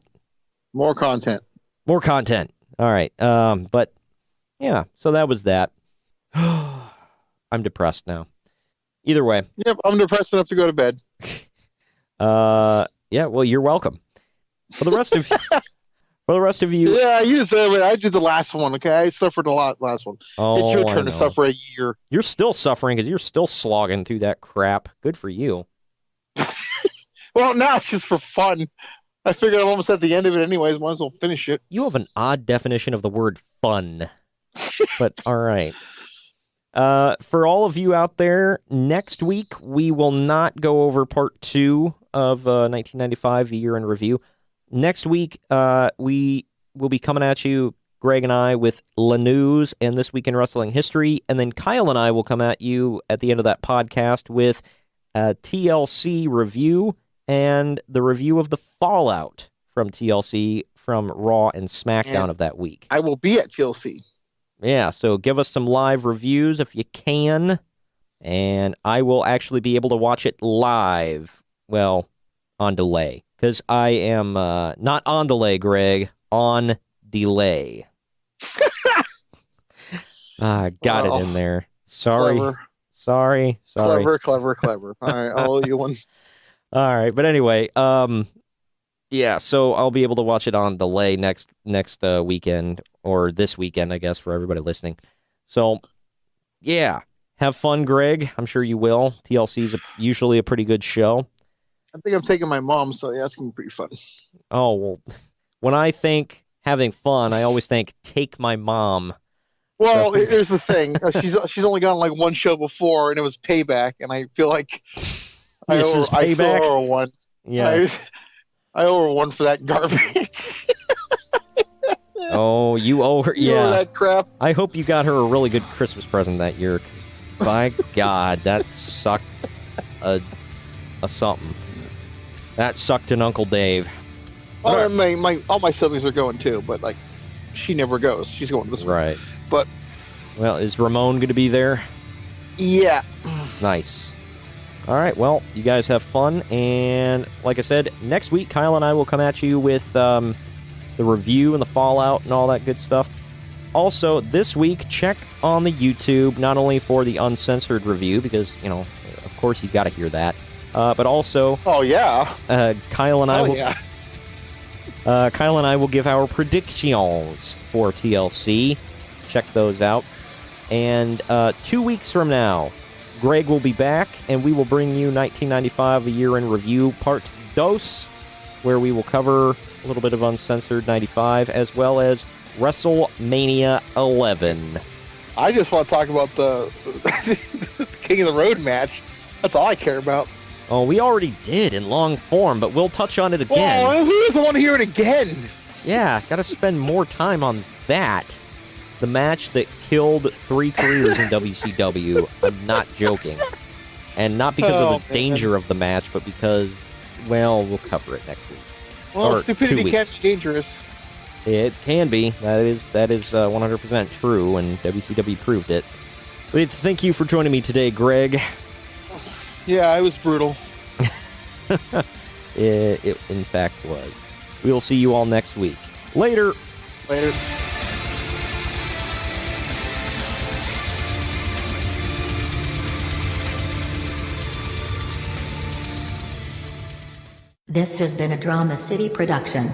More content. More content. All right. But yeah, so that was that. I'm depressed now. Either way. Yep, I'm depressed enough to go to bed. Yeah, well, you're welcome. For the rest of you, yeah, you deserve it. I did the last one. Okay, I suffered a lot last one. It's your turn to suffer a year. You're still suffering because you're still slogging through that crap. Good for you. Well, now it's just for fun. I figured I'm almost at the end of it anyways. Might as well finish it. You have an odd definition of the word fun, but all right. For all of you out there, next week we will not go over part 2 of 1995 Year in Review. Next week, we will be coming at you, Greg and I, with La News and This Week in Wrestling History, and then Kyle and I will come at you at the end of that podcast with a TLC review and the review of the fallout from TLC from Raw and SmackDown of that week. I will be at TLC. Yeah, so give us some live reviews if you can, and I will actually be able to watch it live, well, on delay. Because I am not on delay, Greg. On delay. Got it in there. Sorry. Clever. Sorry. Clever. All right, I'll owe you one. All right, but anyway, yeah, so I'll be able to watch it on delay next weekend, or this weekend, I guess, for everybody listening. So, yeah, have fun, Greg. I'm sure you will. TLC is usually a pretty good show. I think I'm taking my mom, so yeah, it's going to be pretty fun. Oh, well, when I think having fun, I always think take my mom. Well, here's the thing. She's only gone like one show before, and it was Payback, and I feel like I still owe her one. Yeah. I owe her one for that garbage. Oh, you owe her. Yeah. You owe that crap. I hope you got her a really good Christmas present that year. 'Cause by God, that sucked a something. That sucked an Uncle Dave. Well, all my siblings are going too, but like, she never goes. She's going this way. Right. But well, is Ramon going to be there? Yeah. Nice. All right. Well, you guys have fun, and like I said, next week Kyle and I will come at you with the review and the fallout and all that good stuff. Also, this week, check on the YouTube not only for the uncensored review because of course you got to hear that. But also, oh yeah, Kyle and I will. Yeah. Kyle and I will give our predictions for TLC. Check those out. And 2 weeks from now, Greg will be back, and we will bring you 1995, a year in review, part 2, where we will cover a little bit of uncensored 95, as well as WrestleMania 11. I just want to talk about the King of the Road match. That's all I care about. Oh, we already did in long form, but we'll touch on it again. Oh, who doesn't want to hear it again? Yeah, gotta spend more time on that. The match that killed 3 careers in WCW. I'm not joking. And not because of the danger of the match, but because, well, we'll cover it next week. Well, or stupidity can be dangerous. It can be. That is 100% true, and WCW proved it. But thank you for joining me today, Greg. Yeah, it was brutal. It in fact was. We will see you all next week. Later. Later. This has been a Drama City production.